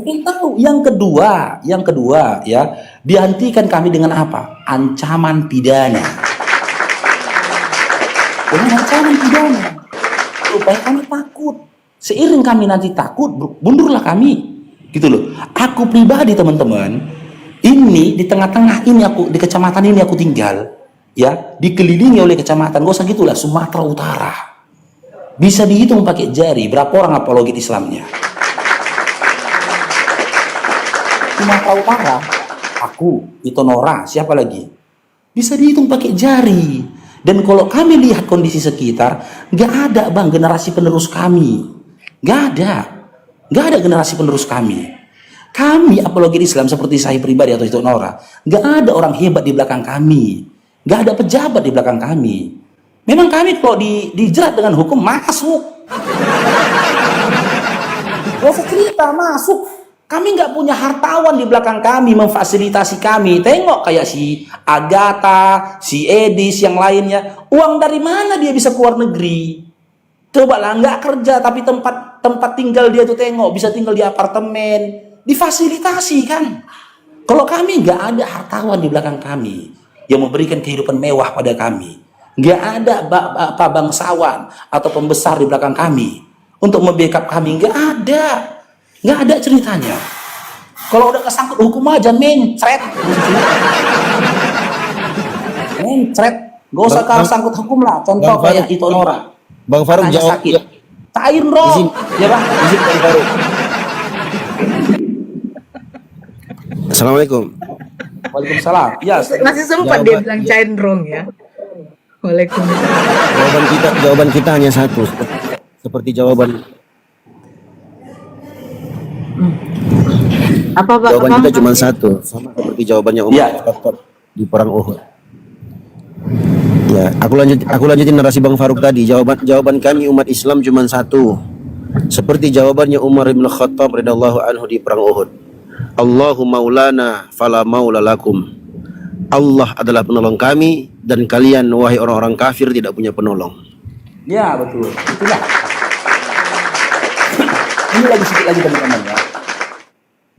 Mungkin tahu. Yang kedua ya, dihentikan kami dengan apa? Ancaman pidana. Dengan ancaman pidana. Supaya kami takut. Seiring kami nanti takut, mundurlah kami. Gitu loh. Aku pribadi teman-teman, ini di tengah-tengah ini aku di kecamatan ini aku tinggal, ya, dikelilingi oleh kecamatan, gak usah gitulah, Sumatera Utara. Bisa dihitung pakai jari berapa orang apologet Islamnya. Sumatera Utara, aku, Ito Nora, siapa lagi? Bisa dihitung pakai jari. Dan kalau kami lihat kondisi sekitar, gak ada bang generasi penerus kami. Gak ada generasi penerus kami. Kami apologet Islam seperti saya pribadi atau Ito Nora, gak ada orang hebat di belakang kami. Gak ada pejabat di belakang kami. Memang kami kalau dijerat dengan hukum masuk. Gak usah cerita, masuk. Kami nggak punya hartawan di belakang kami memfasilitasi kami. Tengok kayak si Agatha, si Edis, yang lainnya. Uang dari mana dia bisa keluar negeri? Coba lah, nggak kerja tapi tempat tinggal dia tuh tengok bisa tinggal di apartemen, difasilitasi kan. Kalau kami nggak ada hartawan di belakang kami yang memberikan kehidupan mewah pada kami. Nggak ada bangsawan atau pembesar di belakang kami untuk membackup kami. Nggak ada ceritanya. Kalau udah kesangkut hukum aja mencret. Gak usah sangkut hukum lah. Contoh kayak Ito Nora. Bang Faruk jawab. Sakit. Cair bro. Ya bang. Izin Bang Faruk. Assalamualaikum. Waalaikumsalam. Ya, masih sempat dia bilang cair dong ya. Waalaikumsalam. Jawaban kita hanya satu. Seperti jawaban jawaban kita cuma satu, sama seperti jawabannya Umar di perang Uhud. Ya, aku lanjutin narasi Bang Faruk tadi. Jawaban kami umat Islam cuma satu, seperti jawabannya Umar bin Khattab radhiyallahu anhu di perang Uhud. Allahu maulana fala maula lakum. Allah adalah penolong kami dan kalian wahai orang-orang kafir tidak punya penolong. Ya betul, itulah. Ini lagi sedikit lagi teman-teman ya.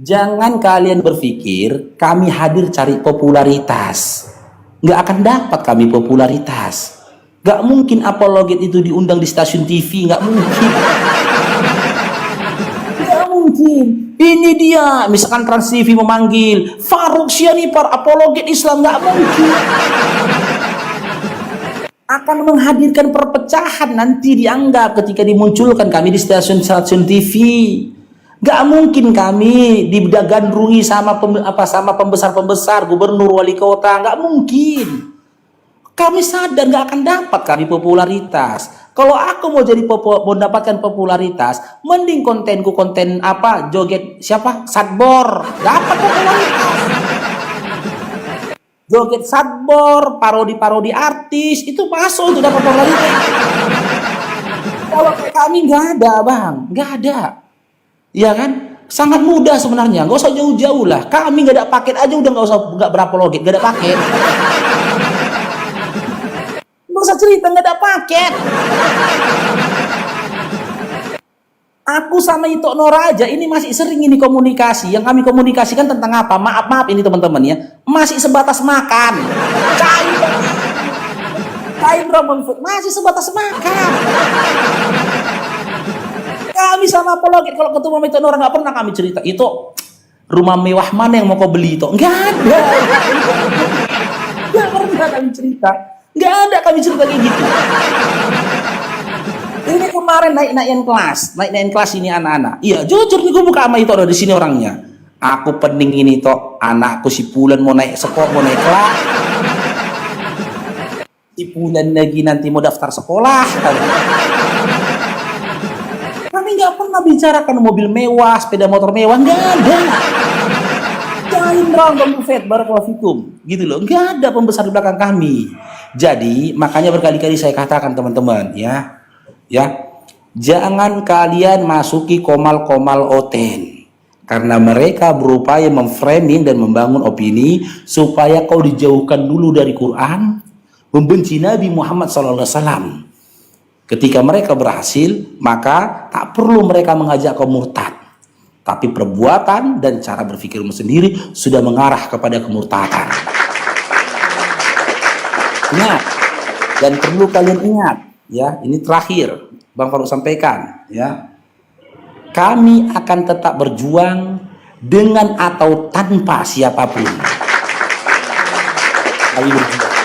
Jangan kalian berpikir kami hadir cari popularitas. Nggak akan dapat kami popularitas. Nggak mungkin apologet itu diundang di stasiun TV. Nggak mungkin. Nggak mungkin. Ini dia, misalkan Trans TV memanggil Faruk Sianipar apologet Islam. Nggak mungkin. Akan menghadirkan perpecahan nanti dianggap ketika dimunculkan kami di stasiun TV. Gak mungkin kami digandrungi sama pembesar-pembesar, gubernur, wali kota, gak mungkin. Kami sadar gak akan dapat kami popularitas. Kalau aku mau mendapatkan popularitas, mending kontenku konten apa, joget siapa? Sadbor, dapat popularitas. Joget sadbor, parodi artis, itu masuk itu dapat popularitas. Kalau kami gak ada bang, gak ada. Ya kan, sangat mudah sebenarnya, nggak usah jauh-jauh lah. Kami nggak ada paket aja udah nggak berapa logit, nggak ada paket. Nggak usah cerita nggak ada paket. Aku sama Ito Nora aja ini masih sering ini komunikasi. Yang kami komunikasikan tentang apa? Maaf ini teman-teman ya, masih sebatas makan. Kain Roman Food masih sebatas makan. Kami sama apologet kalau ketemu sama Ito Nora nggak pernah kami cerita itu rumah mewah mana yang mau kau beli itu, nggak ada. Nggak pernah kami cerita, nggak ada kami cerita kayak gitu. Ini kemarin naik kelas ini anak-anak. Iya jujur nih gue buka sama Ito di sini orangnya. Aku pening ini toh, anakku si Pulan mau naik sekolah, mau naik kelas. Si Pulan lagi nanti mau daftar sekolah. Kami nggak pernah bicarakan mobil mewah, sepeda motor mewah, nggak ada. Jangan dong Bang Buffet, barakallahu gitu loh, nggak ada pembesar di belakang kami. Jadi makanya berkali-kali saya katakan teman-teman ya, jangan kalian masuki komal-komal oten, karena mereka berupaya memframing dan membangun opini supaya kau dijauhkan dulu dari Quran, membenci Nabi Muhammad SAW. Ketika mereka berhasil, maka tak perlu mereka mengajak kau murtad. tapi perbuatan dan cara berpikirmu sendiri sudah mengarah kepada kemurtadan. Ingat, dan perlu kalian ingat, ya, ini terakhir Bang Faruk sampaikan, ya. Kami akan tetap berjuang dengan atau tanpa siapapun. Kami berjuang.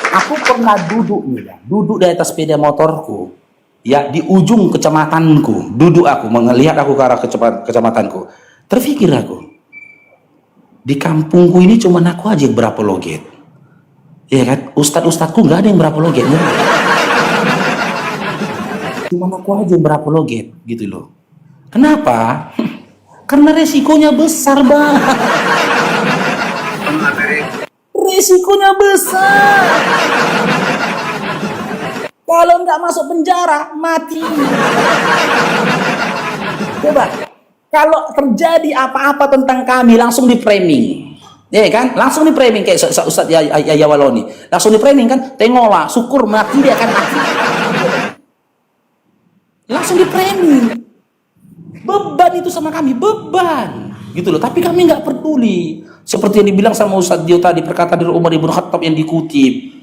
Aku pernah duduk di atas sepeda motorku, ya, di ujung kecamatanku. Duduk aku, melihat aku ke arah kecamatanku. Terfikir aku, di kampungku ini cuma aku aja yang berapa loget. Ya kan, ustadz-ustadku nggak ada yang berapa loget. Ya? Cuma aku aja yang berapa loget, gitu loh. Kenapa? Karena resikonya besar banget. Resikonya besar. Kalau nggak masuk penjara, mati. Coba, kalau terjadi apa-apa tentang kami, langsung di framing. Ya kan? Langsung di framing kayak Ustaz Yahya Waloni. Langsung di framing kan? Tengoklah, syukur mati dia akan mati. Langsung di framing. Beban itu sama kami, beban. Gitu loh, tapi kami nggak peduli. Seperti yang dibilang sama Ustaz Dio tadi, perkataan dari Umar ibn Khattab yang dikutip.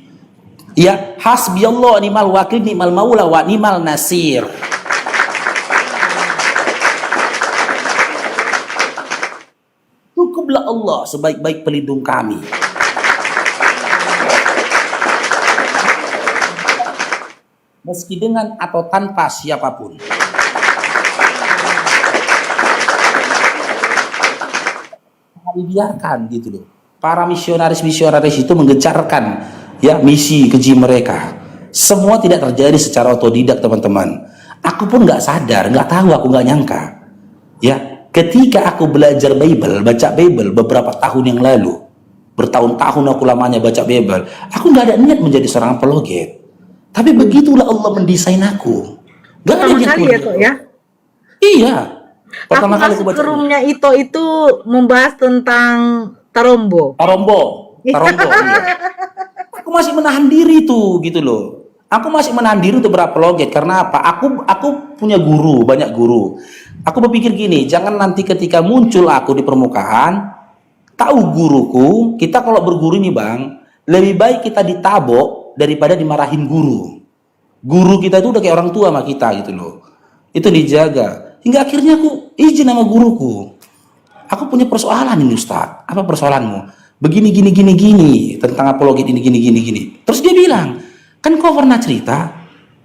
Ya, hasbiyallah ni'mal wakil ni'mal maula wa ni'mal nasir. Cukuplah Allah sebaik-baik pelindung kami. Meski dengan atau tanpa siapapun. Dibiarkan gitu loh. Para misionaris itu menggencarkan, ya, misi keji mereka. Semua tidak terjadi secara otodidak, teman-teman. Aku pun nggak sadar, nggak tahu, aku nggak nyangka. Ya, ketika aku belajar Bible, baca Bible beberapa tahun yang lalu, bertahun-tahun aku lamanya baca Bible, aku nggak ada niat menjadi seorang apologet. Tapi begitulah Allah mendesain aku. Gak ada niat ya kok ya. Iya. Pertama kali aku baca roomnya itu membahas tentang Tarombo. Iya. Aku masih menahan diri tuh, gitu loh. Aku masih menahan diri untuk berapologet karena apa? Aku punya guru, banyak guru. Aku berpikir gini, jangan nanti ketika muncul aku di permukaan, tahu guruku, kita kalau berguru nih Bang, lebih baik kita ditabok daripada dimarahin guru. Guru kita itu udah kayak orang tua sama kita gitu loh. Itu dijaga. Hingga akhirnya aku izin sama guruku. Aku punya persoalan ini Ustaz. Apa persoalanmu? Begini gini tentang apologet ini gini. Terus dia bilang, kan kau pernah cerita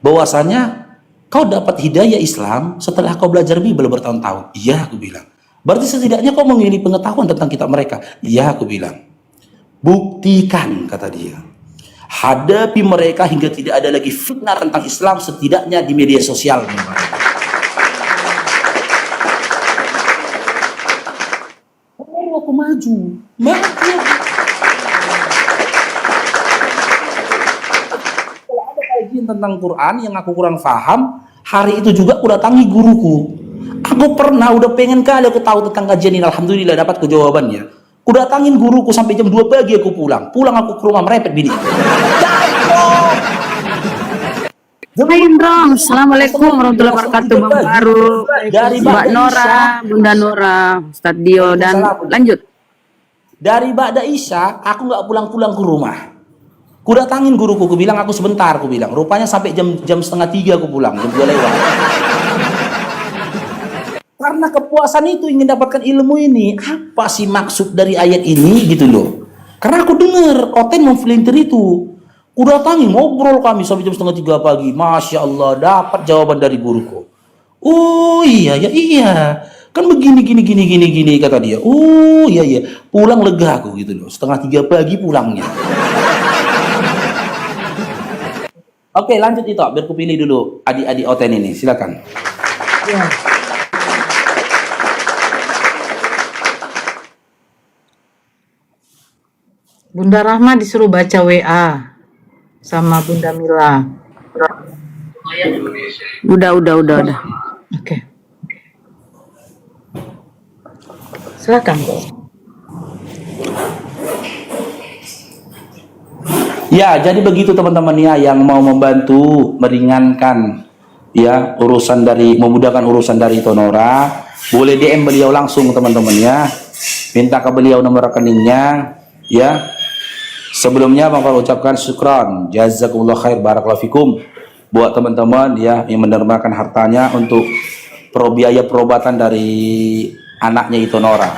bahwasanya kau dapat hidayah Islam setelah kau belajar Bible bertahun-tahun. Iya, aku bilang. Berarti setidaknya kau memiliki pengetahuan tentang kitab mereka. Iya, aku bilang. Buktikan, kata dia. Hadapi mereka hingga tidak ada lagi fitnah tentang Islam, setidaknya di media sosial. Aku maju. Kalau ada kajian tentang Quran yang aku kurang paham, hari itu juga aku datangi guruku. Aku pernah udah pengen kali aku tahu tentang kajian ini, alhamdulillah dapat ke jawabannya. Aku datangin guruku sampai jam 2 pagi aku pulang. Pulang aku ke rumah merepet bini. Hai Indrong, Assalamualaikum warahmatullahi wabarakatuh. Bang Faruk, Mbak Nora, Bunda Nora, Ustadz Dio, dan lanjut. Dari Ba'da Isya, aku nggak pulang-pulang ke rumah. Ku datangin guruku, ku bilang aku sebentar, ku bilang. Rupanya sampai jam 2:30 aku pulang, jam 2 lewat. Karena kepuasan itu ingin dapatkan ilmu ini, apa sih maksud dari ayat ini gitu loh. Karena aku dengar Oten memflintir itu. Udah datangi, ngobrol kami sampai jam 2:30 pagi. Masya Allah, dapat jawaban dari guruku. Oh iya, ya iya. Kan begini, gini, kata dia. Oh iya. Pulang lega aku gitu loh. 2:30 pagi pulangnya. Oke, lanjut itu. Biar ku pilih dulu adik-adik Oten ini. Silakan. Ya. Bunda Rahma disuruh baca WA sama Bunda Mila. Udah. Oke. Silakan. Ya, jadi begitu teman-teman ya yang mau membantu meringankan ya urusan dari memudahkan urusan dari Tonora, boleh DM beliau langsung teman-teman ya. Minta ke beliau nomor rekeningnya ya. Sebelumnya Bang Faruk ucapkan syukran, jazakumullah khair, barakallahu fikum buat teman-teman ya yang menermakan hartanya untuk biaya perobatan dari anaknya itu Nora.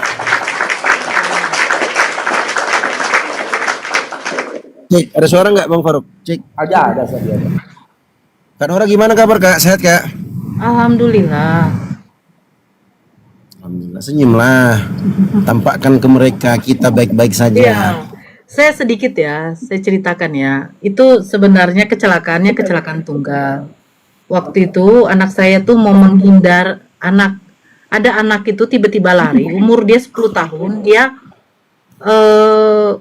Cik, ada suara nggak Bang Faruk? Cik. Ada saja. Kak Nora gimana kabar Kak? Sehat Kak? Alhamdulillah. Alhamdulillah, senyumlah. Tampakkan ke mereka kita baik-baik saja. Iya. Saya sedikit ya, saya ceritakan ya. Itu sebenarnya kecelakaannya kecelakaan tunggal. Waktu itu anak saya tuh mau menghindar ada anak itu tiba-tiba lari, umur dia 10 tahun, dia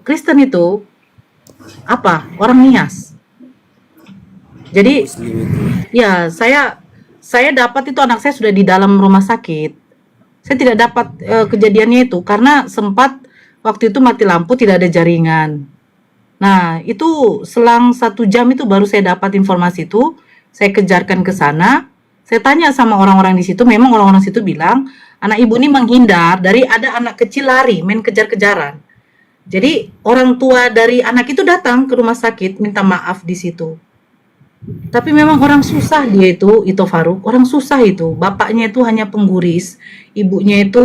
Kristen itu orang Nias. Jadi ya saya dapat itu anak saya sudah di dalam rumah sakit. Saya tidak dapat kejadiannya itu karena sempat waktu itu mati lampu, tidak ada jaringan. Nah, itu selang 1 jam itu baru saya dapat informasi itu. Saya kejarkan ke sana. Saya tanya sama orang-orang di situ. Memang orang-orang situ bilang, anak ibu ini menghindar dari ada anak kecil lari, main kejar-kejaran. Jadi, orang tua dari anak itu datang ke rumah sakit, minta maaf di situ. Tapi memang orang susah dia itu Faruk. Orang susah itu. Bapaknya itu hanya pengguris. Ibunya itu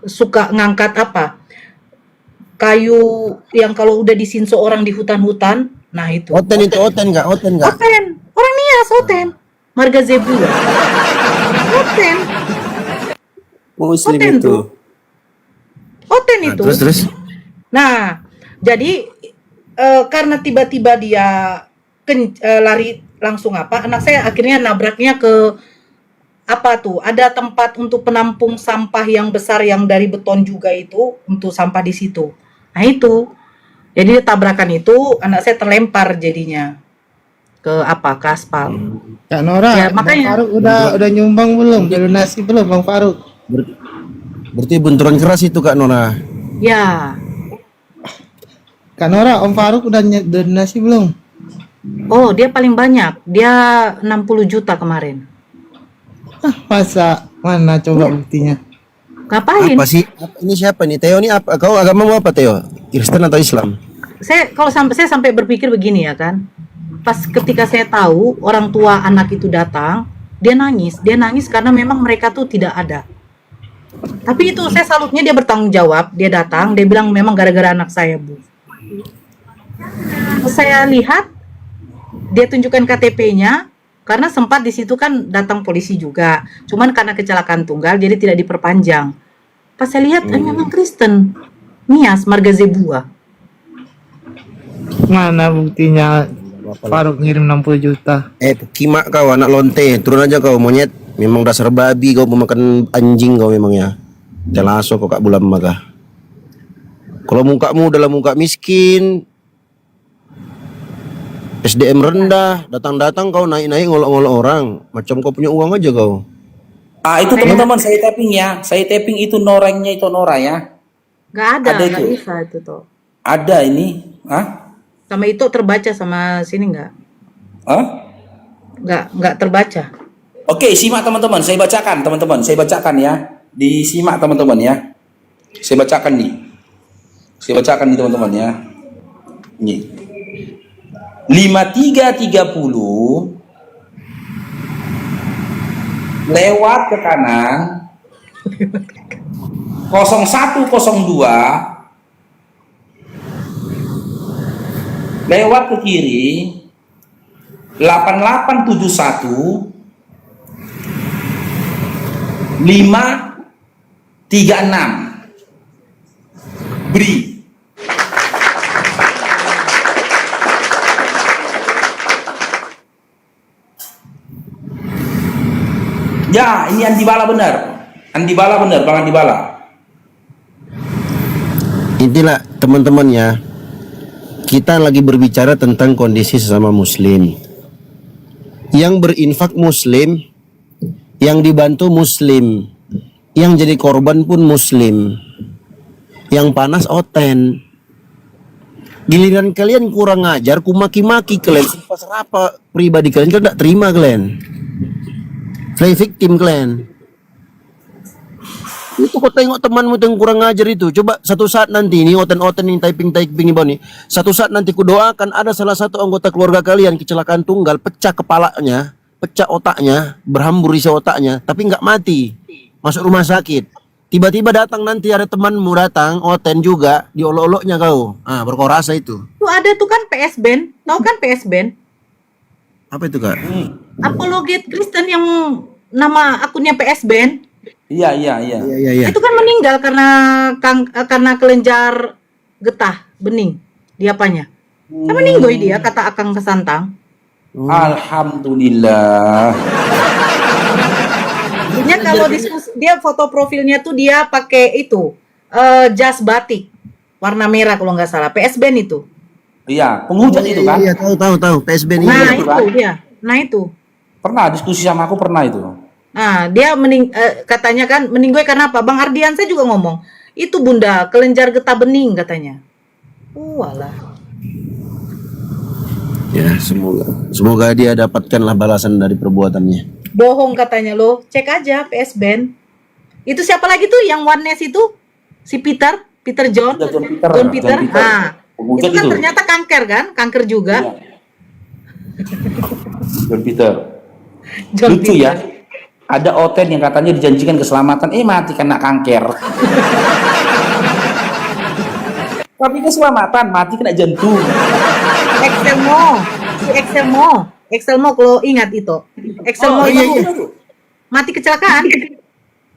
suka ngangkat kayu yang kalau udah disinso orang di hutan-hutan, nah itu. Oten nggak? Oten. Orang Nias, Oten. Marga Zebu. Oten. Muslim Oten itu. tuh. Oten itu. Terus. Nah, jadi karena tiba-tiba dia lari langsung anak saya akhirnya nabraknya ke ada tempat untuk penampung sampah yang besar yang dari beton juga itu untuk sampah di situ. Nah itu, jadi tabrakan itu anak saya terlempar jadinya ke aspal. Kak Nora, Ya, Bang makanya. Faruk udah nyumbang belum? Donasi belum Bang Faruk? Berarti benturan keras itu Kak Nora. Ya, Kak Nora, Om Faruk udah donasi belum? oh dia paling banyak, dia 60 juta kemarin. Masa mana coba buktinya? Ngapain? Apa sih? Ini siapa nih? Theo ini apa? Kau agamamu apa Theo? Kristen atau Islam? Saya sampai berpikir begini ya kan. Pas ketika saya tahu orang tua anak itu datang, dia nangis karena memang mereka tuh tidak ada. Tapi itu saya salutnya dia bertanggung jawab, dia datang, dia bilang memang gara-gara anak saya, Bu. Saya lihat dia tunjukkan KTP-nya karena sempat di situ kan datang polisi juga. Cuman karena kecelakaan tunggal jadi tidak diperpanjang. Pas saya lihat memang Kristen. Nias Marga Zebua. Mana buktinya Faruk ngirim 60 juta? Kimak kau anak lonte, turun aja kau monyet. Memang dasar babi kau pemakan anjing kau memangnya. Telaso kau Kak Bulan Magah. Kalau mukamu dalam muka miskin, SDM rendah, datang-datang kau naik-naik ngolok-ngolok orang. Macam kau punya uang aja kau. Itu teman-teman saya tapping ya. Saya tapping itu norengnya itu Nora ya. Gak ada, Ada gak itu. bisa itu toh. Ada ini. Hah? Sama itu terbaca sama sini nggak? Hah? Nggak terbaca. Oke, simak teman-teman. Saya bacakan teman-teman. Saya bacakan ya. Disimak teman-teman ya. Saya bacakan nih. Saya bacakan nih teman-teman ya. Ini. 5330 lewat ke kanan 0102 lewat ke kiri 8871 536 beri. Ya, ini Andi Bala benar. Andi Bala benar, Bang Andi Bala. Inilah teman-teman ya. Kita lagi berbicara tentang kondisi sesama muslim. Yang berinfak muslim, yang dibantu muslim, yang jadi korban pun muslim. Yang panas Oten. Giliran kalian kurang ajar, ku maki-maki kalian. Pasal apa pribadi kalian kan tidak terima kalian. Play victim kalian. Itu kau tengok temanmu yang kurang ajar itu. Coba satu saat nanti ini oten-oten yang typing ini. Satu saat nanti ku doakan ada salah satu anggota keluarga kalian kecelakaan tunggal, pecah kepalanya, pecah otaknya, berhambur isi otaknya, tapi nggak mati, masuk rumah sakit. Tiba-tiba datang nanti ada temanmu datang, oten juga, diolok-oloknya kau. Ah, berkorasa itu. Tuh ada tuh kan PS Band, tahu kan PS Band? Apa itu, Kak? Apologet Kristen yang nama akunnya PS Band. Iya. Iya. Itu kan meninggal karena kelenjar getah bening di apanya. Kan meninggoy dia kata Akang Kesantang. Alhamdulillah. Dia kalau dia foto profilnya tuh dia pakai itu jas batik warna merah kalau nggak salah. PS Band itu. Iya, penghujat itu kan. Iya, tahu. PSBN ini. Nah itu itu kan? dia. Nah itu. Pernah diskusi sama aku pernah itu. Nah dia katanya kan meninggoy karena apa? Bang Ardian saya juga ngomong itu bunda kelenjar getah bening katanya. Walah. Ya, semoga dia dapatkanlah balasan dari perbuatannya. Bohong katanya lo. Cek aja PS Band. Itu siapa lagi tuh yang Oneness itu? Si Peter John. John Peter. John Peter. Nah, Penghujat itu kan itu. ternyata kanker kan? Kanker juga. Iya. John Peter. John Lucu Peter. ya. Ada oten yang katanya dijanjikan keselamatan, mati kena kanker. Tapi keselamatan, mati kena jantung. Excelmo kalau ingat itu. Excelmo iya, itu iya. mati kecelakaan.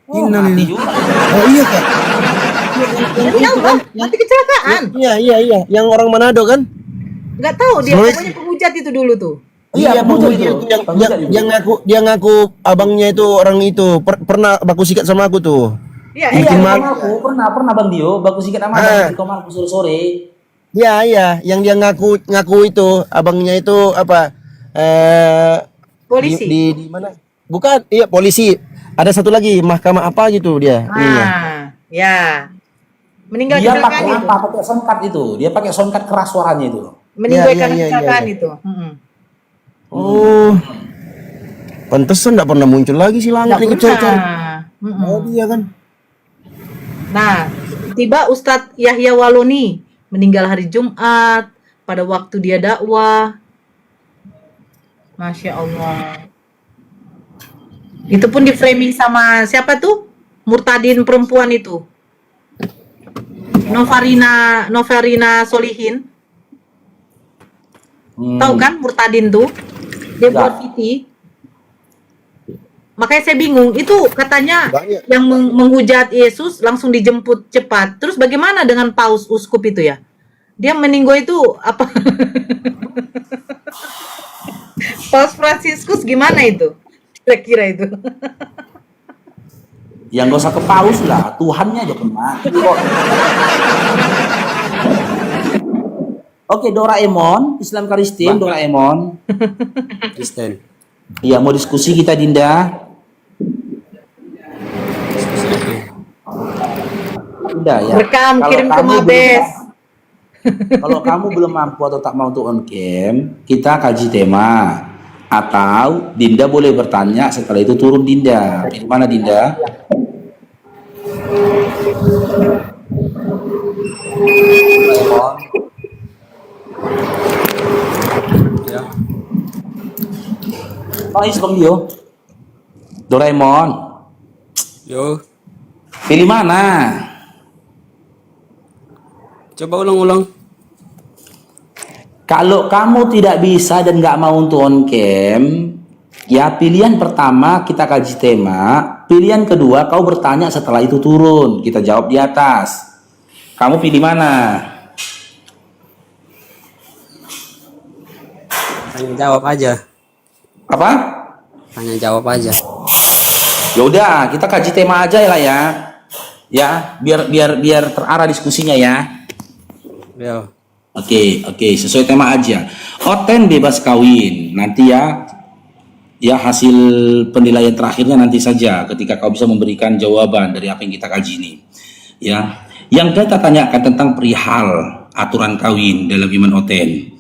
Mati juga. Oh iya, Kak. Iya, mati kecelakaan. Iya. Yang orang Manado kan? Nggak tahu dia Sulawesi. pokoknya penghujat itu dulu tuh. Iya, betul penghujat. itu. Penghujat itu. Dia ngaku abangnya itu orang itu pernah baku sikat sama aku tuh. Iya, Iya, Bikin sama malu. aku pernah Bang Dio, bagus sikat sama Ah. di kamar aku sore-sore. Iya, yang dia ngaku itu abangnya itu apa? Polisi. Di mana? Bukan, iya polisi. Ada satu lagi mahkamah apa gitu dia. ininya. Ya. Meninggal Dia kecelakaan pakai itu. apa? Pakai soundcard itu. Dia pakai soundcard keras suaranya itu. Meninggal Iya, karena iya, kecelakaan iya. itu. Mm-mm. Oh. Pantesan enggak pernah muncul lagi si langit Nggak nih kecil-kecil. pernah. Mm-mm. Oh, dia kan. Nah, tiba Ustadz Yahya Waloni meninggal hari Jumat pada waktu dia dakwah. Masya Allah. Itu pun di framing sama siapa tuh? Murtadin perempuan itu. Novarina Solihin. Tahu kan Murtadin tuh? Dia buat VT. Makanya saya bingung, itu katanya Banyak. yang menghujat Yesus langsung dijemput cepat. Terus bagaimana dengan paus uskup itu ya? Dia meninggal itu apa? Paus Fransiskus gimana itu? Kira-kira itu. Yang gak usah ke paus lah, Tuhannya aja kena. Oke, Doraemon, Islam Kristen, Doraemon. Kristen. Iya, mau diskusi kita Dinda. Udah ya. Rekam, Kalau kirim ke kamu Mabes. Kalau kamu belum mampu atau tak mau untuk on cam, kita kaji tema. Atau Dinda boleh bertanya, setelah itu turun Dinda. Di mana Dinda? Ya. Noise Bang Dio. Doraemon. Yo. Pilih mana? Coba ulang-ulang. Kalau kamu tidak bisa dan nggak mau untuk on cam, ya pilihan pertama kita kaji tema, pilihan kedua kau bertanya setelah itu turun, kita jawab di atas. Kamu pilih mana? Tanya jawab aja. Apa? Tanya jawab aja. Ya udah, kita kaji tema aja lah ya. Ya, biar terarah diskusinya ya. Yo. Oke, sesuai tema aja. Oten bebas kawin. Nanti ya hasil penilaian terakhirnya nanti saja ketika kau bisa memberikan jawaban dari apa yang kita kaji ini. Ya, yang kita tanyakan tentang perihal aturan kawin dalam iman Oten.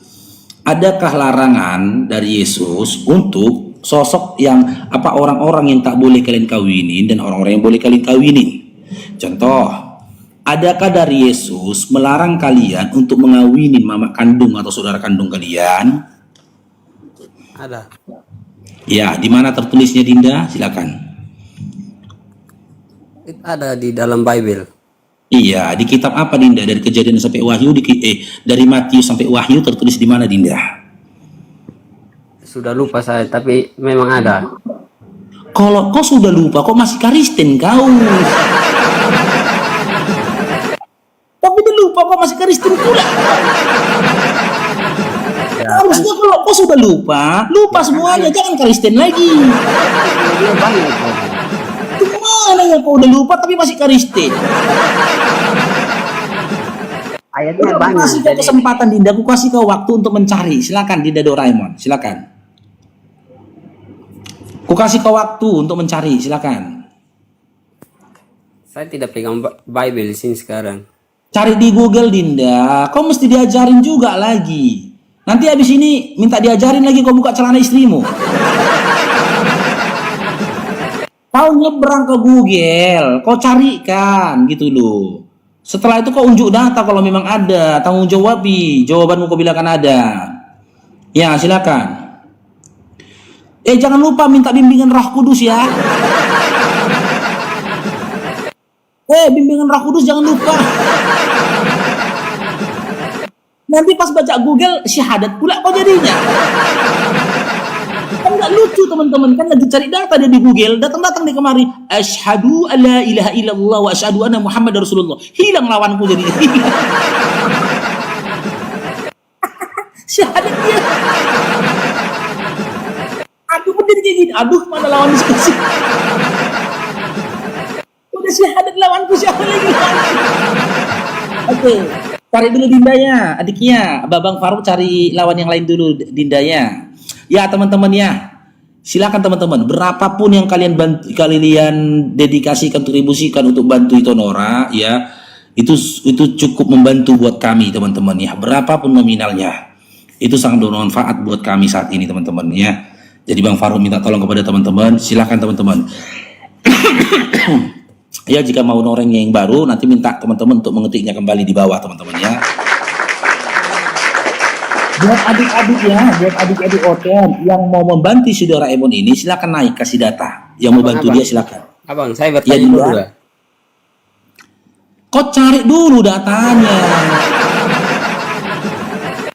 Adakah larangan dari Yesus untuk sosok yang orang-orang yang tak boleh kalian kawinin dan orang-orang yang boleh kalian kawinin? Contoh, adakah dari Yesus melarang kalian untuk mengawinin mama kandung atau saudara kandung kalian? Ada. Ya, di mana tertulisnya Dinda? Silakan. Itu ada di dalam Bible. Iya, di kitab apa Dinda? Dari Kejadian sampai Wahyu, dari Matius sampai Wahyu tertulis di mana Dinda? Sudah lupa saya, tapi memang ada. Kalau kau sudah lupa, kok masih Kristen kau? Tapi dia lupa, kok masih Kristen pula? Harusnya kalau kau sudah lupa semuanya, jangan Kristen lagi. Gimana ya kau udah lupa tapi masih Kristen? Ayatnya Aku banyak. kasih kau kesempatan Dinda, aku kasih kau waktu untuk mencari. Silakan Dinda Doraemon, silakan. Aku kasih kau waktu untuk mencari, silakan. Saya tidak pegang Bible di sini sekarang. Cari di Google Dinda, kau mesti diajarin juga lagi. Nanti habis ini minta diajarin lagi kau buka celana istrimu. Kau nyebrang ke Google, kau carikan gitu loh. Setelah itu kau unjuk data kalau memang ada, tanggung jawabi, jawabanmu kau bilang kan ada. Ya, silakan. Jangan lupa minta bimbingan Roh Kudus ya. Bimbingan Roh Kudus jangan lupa. Nanti pas baca Google syahadat pula kok jadinya. Kan nggak lucu teman-teman, kan lagi cari data dia di Google, datang-datang di kemari, asyhadu alla ilaha illallah wa asyhadu anna Muhammad Rasulullah. Hilang lawanku jadi. Syahadat dia. Aduh berdiri kayak gini, aduh mana lawan diskusi. Udah syahadat lawanku siapa lagi? Oke. Cari dulu Dindanya, adiknya. Babang Faruk cari lawan yang lain dulu Dindanya. Ya teman-teman ya. Silakan teman-teman. Berapapun yang kalian dedikasikan, kontribusikan untuk bantu Itonora ya. Itu cukup membantu buat kami teman-teman ya. Berapapun nominalnya. Itu sangat bermanfaat buat kami saat ini teman-teman ya. Jadi Bang Faruk minta tolong kepada teman-teman. Silakan teman-teman. Ya jika mau norengnya yang baru nanti minta teman-teman untuk mengetiknya kembali di bawah teman-teman ya. Buat adik-adik ya, buat adik-adik OTN yang mau membantu si Doraemon ini silakan naik kasih data. Yang mau bantu dia silakan. Abang, saya Ya, bertanya Dinda. dulu ya. Kau cari dulu datanya.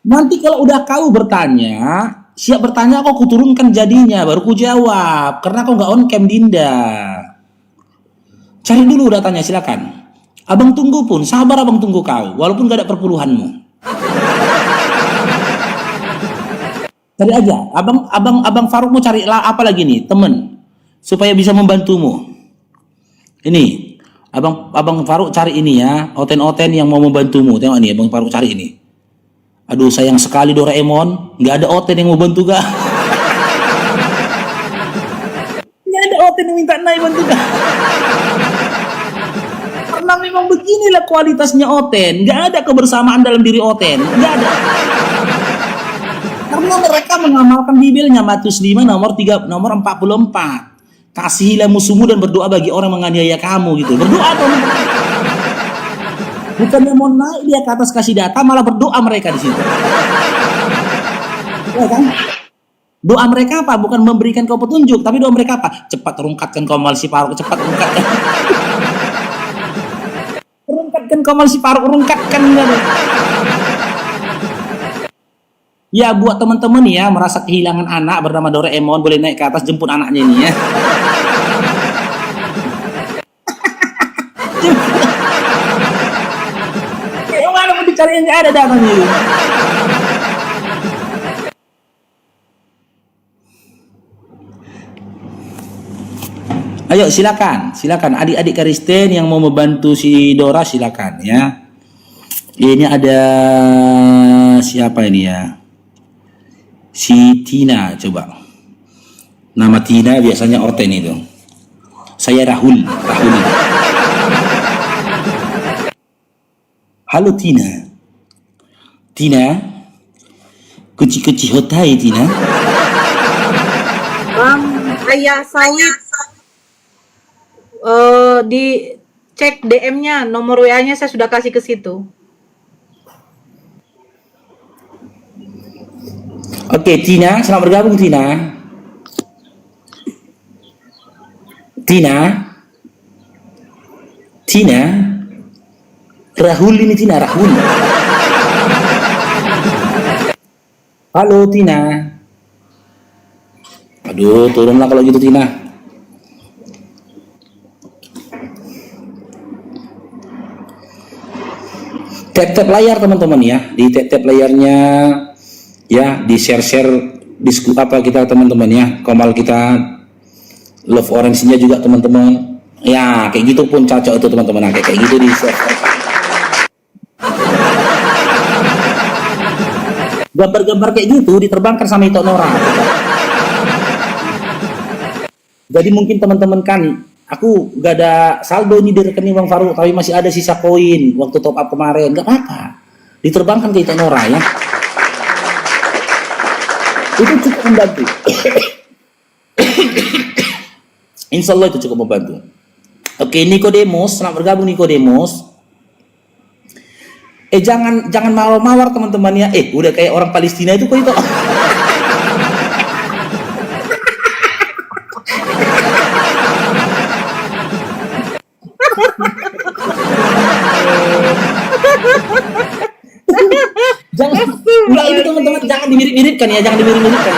Nanti kalau udah kau bertanya, siap bertanya kau kuturunkan jadinya baru ku jawab karena kau nggak on cam Dinda. Cari dulu datanya silakan. Abang tunggu pun, sabar abang tunggu kau, walaupun gak ada perpuluhanmu. Cari aja, abang Faruk mau cari apa lagi nih, temen, supaya bisa membantumu. Ini, abang Faruk cari ini ya, oten-oten yang mau membantumu. Tengok nih, abang Faruk cari ini. Aduh sayang sekali Doraemon, nggak ada oten yang mau bantu gak? Nggak ada oten yang minta naik bantu gak? Karena memang beginilah kualitasnya Oten. Nggak ada kebersamaan dalam diri Oten. Nggak ada. Karena mereka mengamalkan Bibelnya Matius 5 nomor 44. Kasihilah musuhmu dan berdoa bagi orang menganiaya kamu gitu. Berdoa dong. Bukannya mau naik dia ke atas kasih data, malah berdoa mereka di situ. Ya kan? Doa mereka apa? Bukan memberikan kau petunjuk, tapi doa mereka apa? Cepat rungkatkan kau mal si Faruk, cepat rungkatkan. Rungkatkan kau mal si Faruk, rungkatkan. Ya buat teman-teman ya merasa kehilangan anak bernama Doraemon, boleh naik ke atas jemput anaknya ini ya. Yang mana mau dicari yang nggak ada datanya itu. Ayo silakan adik-adik Kristen yang mau membantu si Dora silakan ya. Ini ada siapa ini ya? Si Tina coba. Nama Tina biasanya Oten itu. Saya Rahul. Halo Tina. Tina, kuci-kuci hotai Tina. Bang, ayah sawit. Di cek DM-nya, nomor WA-nya saya sudah kasih ke situ. Oke, Tina, selamat bergabung Tina. Tina, Rahul ini Tina, Rahul. Halo Tina. Aduh, turunlah kalau gitu Tina. Tap-tap layar teman-teman ya, di tap-tap layarnya ya, di share-share apa kita teman-teman ya, komal kita love orange-nya juga teman-teman. Ya, kayak gitu pun cocok itu teman-teman. Nah, kayak gitu di share. Gambar-gambar kayak gitu diterbangkan sama Ito Nora. Jadi mungkin teman-teman kan, aku gak ada saldo ini di rekening Bang Faruk, tapi masih ada sisa koin waktu top up kemarin. Gak apa-apa, diterbangkan ke Ito Nora ya. Itu cukup membantu. Insya Allah itu cukup membantu. Oke, Nikodemus, selamat bergabung Nikodemus. Jangan mawar-mawar teman-teman ya. Udah kayak orang Palestina itu kok itu. Jangan, enggak ini teman-teman, jangan dimirip-miripkan ya, jangan dimirip-miripkan.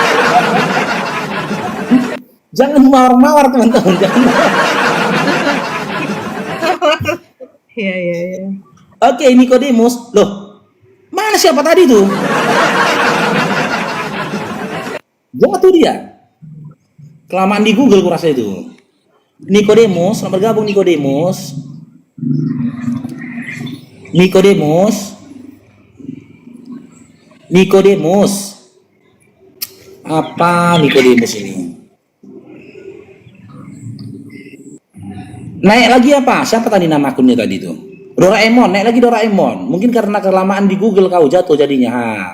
Jangan mawar-mawar teman-teman. Iya. Oke, Nikodemus, loh, mana siapa tadi tuh? Jatuh dia. Kelamaan di Google kurasa itu. Nikodemus, selamat bergabung Nikodemus. Nikodemus. Apa Nikodemus ini? Naik lagi apa? Siapa tadi nama akunnya tadi tuh? Doraemon, naik lagi Doraemon. Mungkin karena kelamaan di Google kau jatuh jadinya.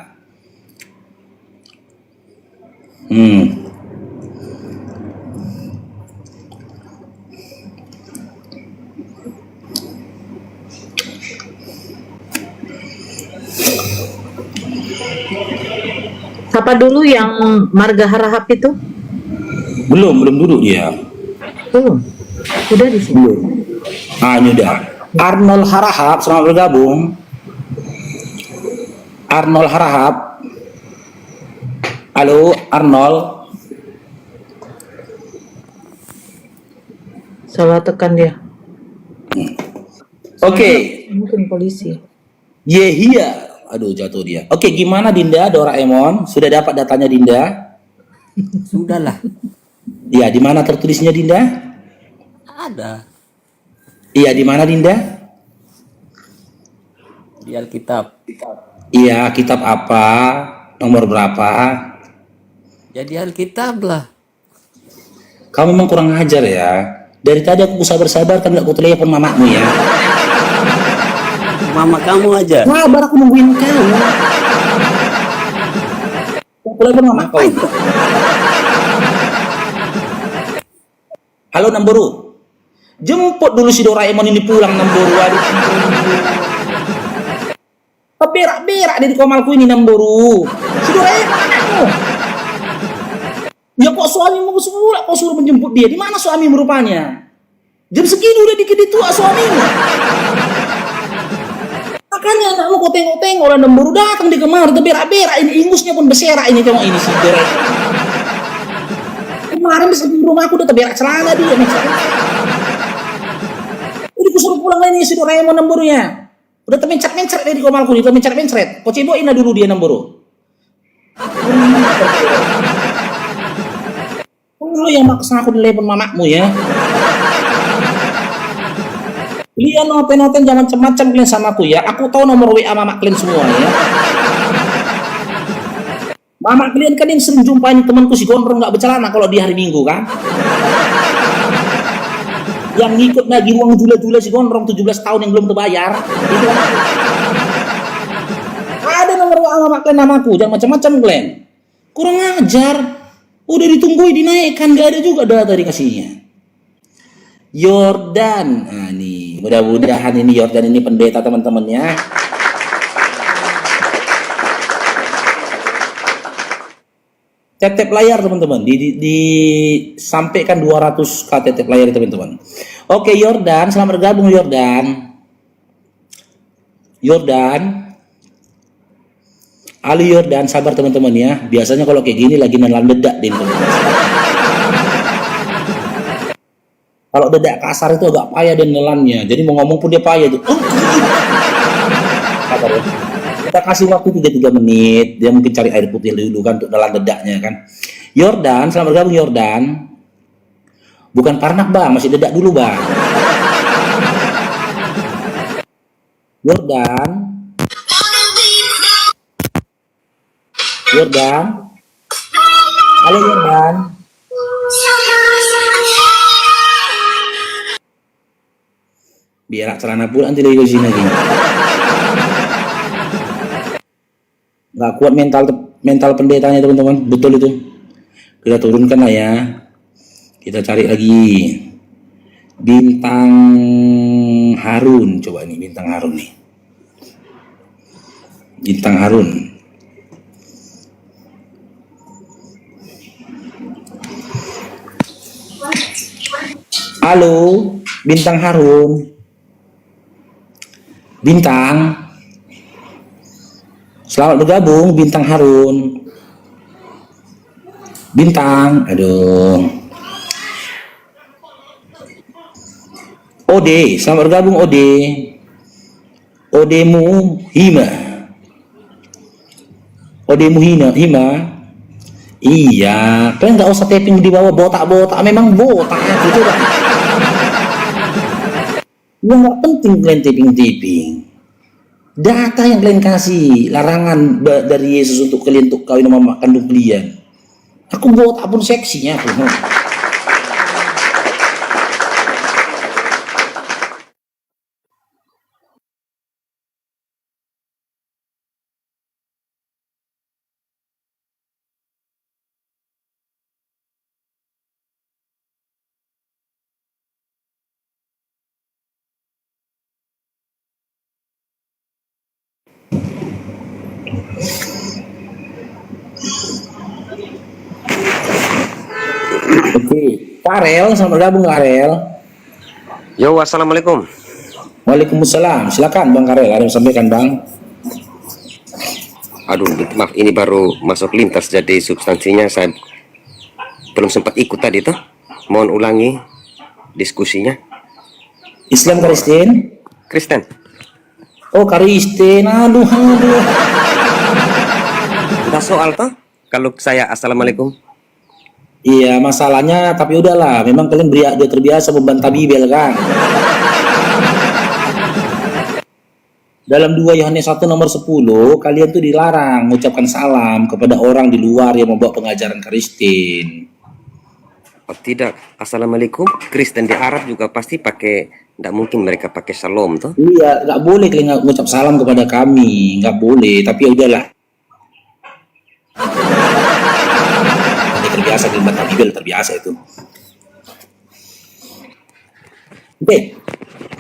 Siapa dulu yang Marga Harahap itu? Belum duduk dia. Udah di sini. Belum. Ini udah. Arnold Harahap, selamat bergabung. Arnold Harahap. Halo, Arnold. Salah tekan dia. Oke. Mungkin polisi. Yehia. Aduh, jatuh dia. Oke, gimana Dinda, Doraemon? Sudah dapat datanya Dinda? Sudahlah. Iya, di mana tertulisnya Dinda? Ada Iya, di mana Dinda? di Alkitab. Iya, kitab apa? Nomor berapa? Jadi Alkitab lah. Kamu memang kurang ajar ya. Dari tadi aku sabar-sabar kan gak aku telepon mamamu ya. Mama kamu aja. Sabar aku nungguin kau. Aku telepon mama kau. Halo Namboru. Jemput dulu si Doraemon ini pulang Namboru. Berak-berak di komalku ini Namboru. Si Doraemon anakmu. Ya kok suamimu pula kau suruh menjemput dia? Di mana suamimu rupanya? Jam segini udah dikit tua suamimu. Makanya anakmu kau tengok-tengok orang Namboru datang di kamar berak-berak ini, ingusnya pun berserak ini, tengok ini si Doraemon. Kemarin di rumah aku udah terberak celana dia nih. Udah kusuruh pulang lagi si Doraemon Namborunya. Udah termencret-mencret dia di komalku nih, termencret-mencret. Kau cebokin lah dulu dia Namboru. Oh, yang maksa aku telepon mamakmu ya. Kalian noten-noten jangan macam-macam kalian sama aku ya. Aku tahu nomor WA mamak kalian semua ya. Mamak kalian kan yang sering jumpain temanku si gondrong nggak bercelana kalau di hari Minggu kan. Yang ngikut lagi uang jula-jula si gondrong 17 tahun yang belum terbayar. Itu ada nomor alamat kalian namaku, jangan macam-macam kalian. Kurang ajar. Udah ditungguin dinaikkan, gak ada juga data dikasihnya. Yordan, nah nih, mudah-mudahan ini Yordan ini pendeta teman-teman ya. Tap-tap layar teman-teman, disampaikan 200 tap layar teman-teman. Oke Yordan, selamat bergabung Yordan. Yordan, halo Yordan, sabar teman-teman ya. Biasanya kalau kayak gini lagi nelan dedak deh teman-teman. Kalau dedak kasar itu agak payah dan nelannya, jadi mau ngomong pun dia payah tuh. Sabar ya. Kita kasih waktu 3 menit, dia mungkin cari air putih dulu kan untuk nelan dedaknya kan. Yordan, selamat bergabung Yordan. Bukan parnak bang, masih dedak dulu bang. Yordan, Yordan, halo Yordan. Biar celana pula nanti lagi sini lagi. Nggak kuat mental pendetanya teman-teman, betul itu. Kita turunkan lah ya. Kita cari lagi Bintang Harun, coba nih Bintang Harun nih. Bintang Harun. Halo, Bintang Harun. Bintang. Selamat bergabung Bintang Harun. Bintang, aduh. Ode, selamat bergabung Ode. Odemu Hima. Odemu Hima. Iya, kalian nggak usah tapping di bawah botak-botak, memang botak gitu kan. Ya nggak penting kalian tapping-tapping. Data yang kalian kasih, larangan dari Yesus untuk kalian untuk kawin sama mak kandung kalian. Aku botak pun seksinya aku. Oke, Karel, selamat bergabung Karel. Yo, assalamualaikum. Waalaikumsalam. Silakan Bang Karel, ada yang sampaikan Bang. Aduh, maaf, ini baru masuk lintas, jadi substansinya saya belum sempat ikut tadi tuh. Mohon ulangi diskusinya. Islam Kristen? Kristen. Oh Kristen, aduh. Ada soal tuh? Kalau saya assalamualaikum. Iya, masalahnya tapi udahlah, memang kalian dia terbiasa membantah Bibel kan. Dalam 2 Yohanes 1 nomor 10, kalian tuh dilarang mengucapkan salam kepada orang di luar yang membawa pengajaran Kristen. Oh tidak, assalamualaikum. Kristen di Arab juga pasti pakai, tidak mungkin mereka pakai shalom tuh. Iya, nggak boleh kalian mengucap salam kepada kami, nggak boleh. Tapi ya udahlah. Terbiasa di membantah Bibel, terbiasa itu. Oke.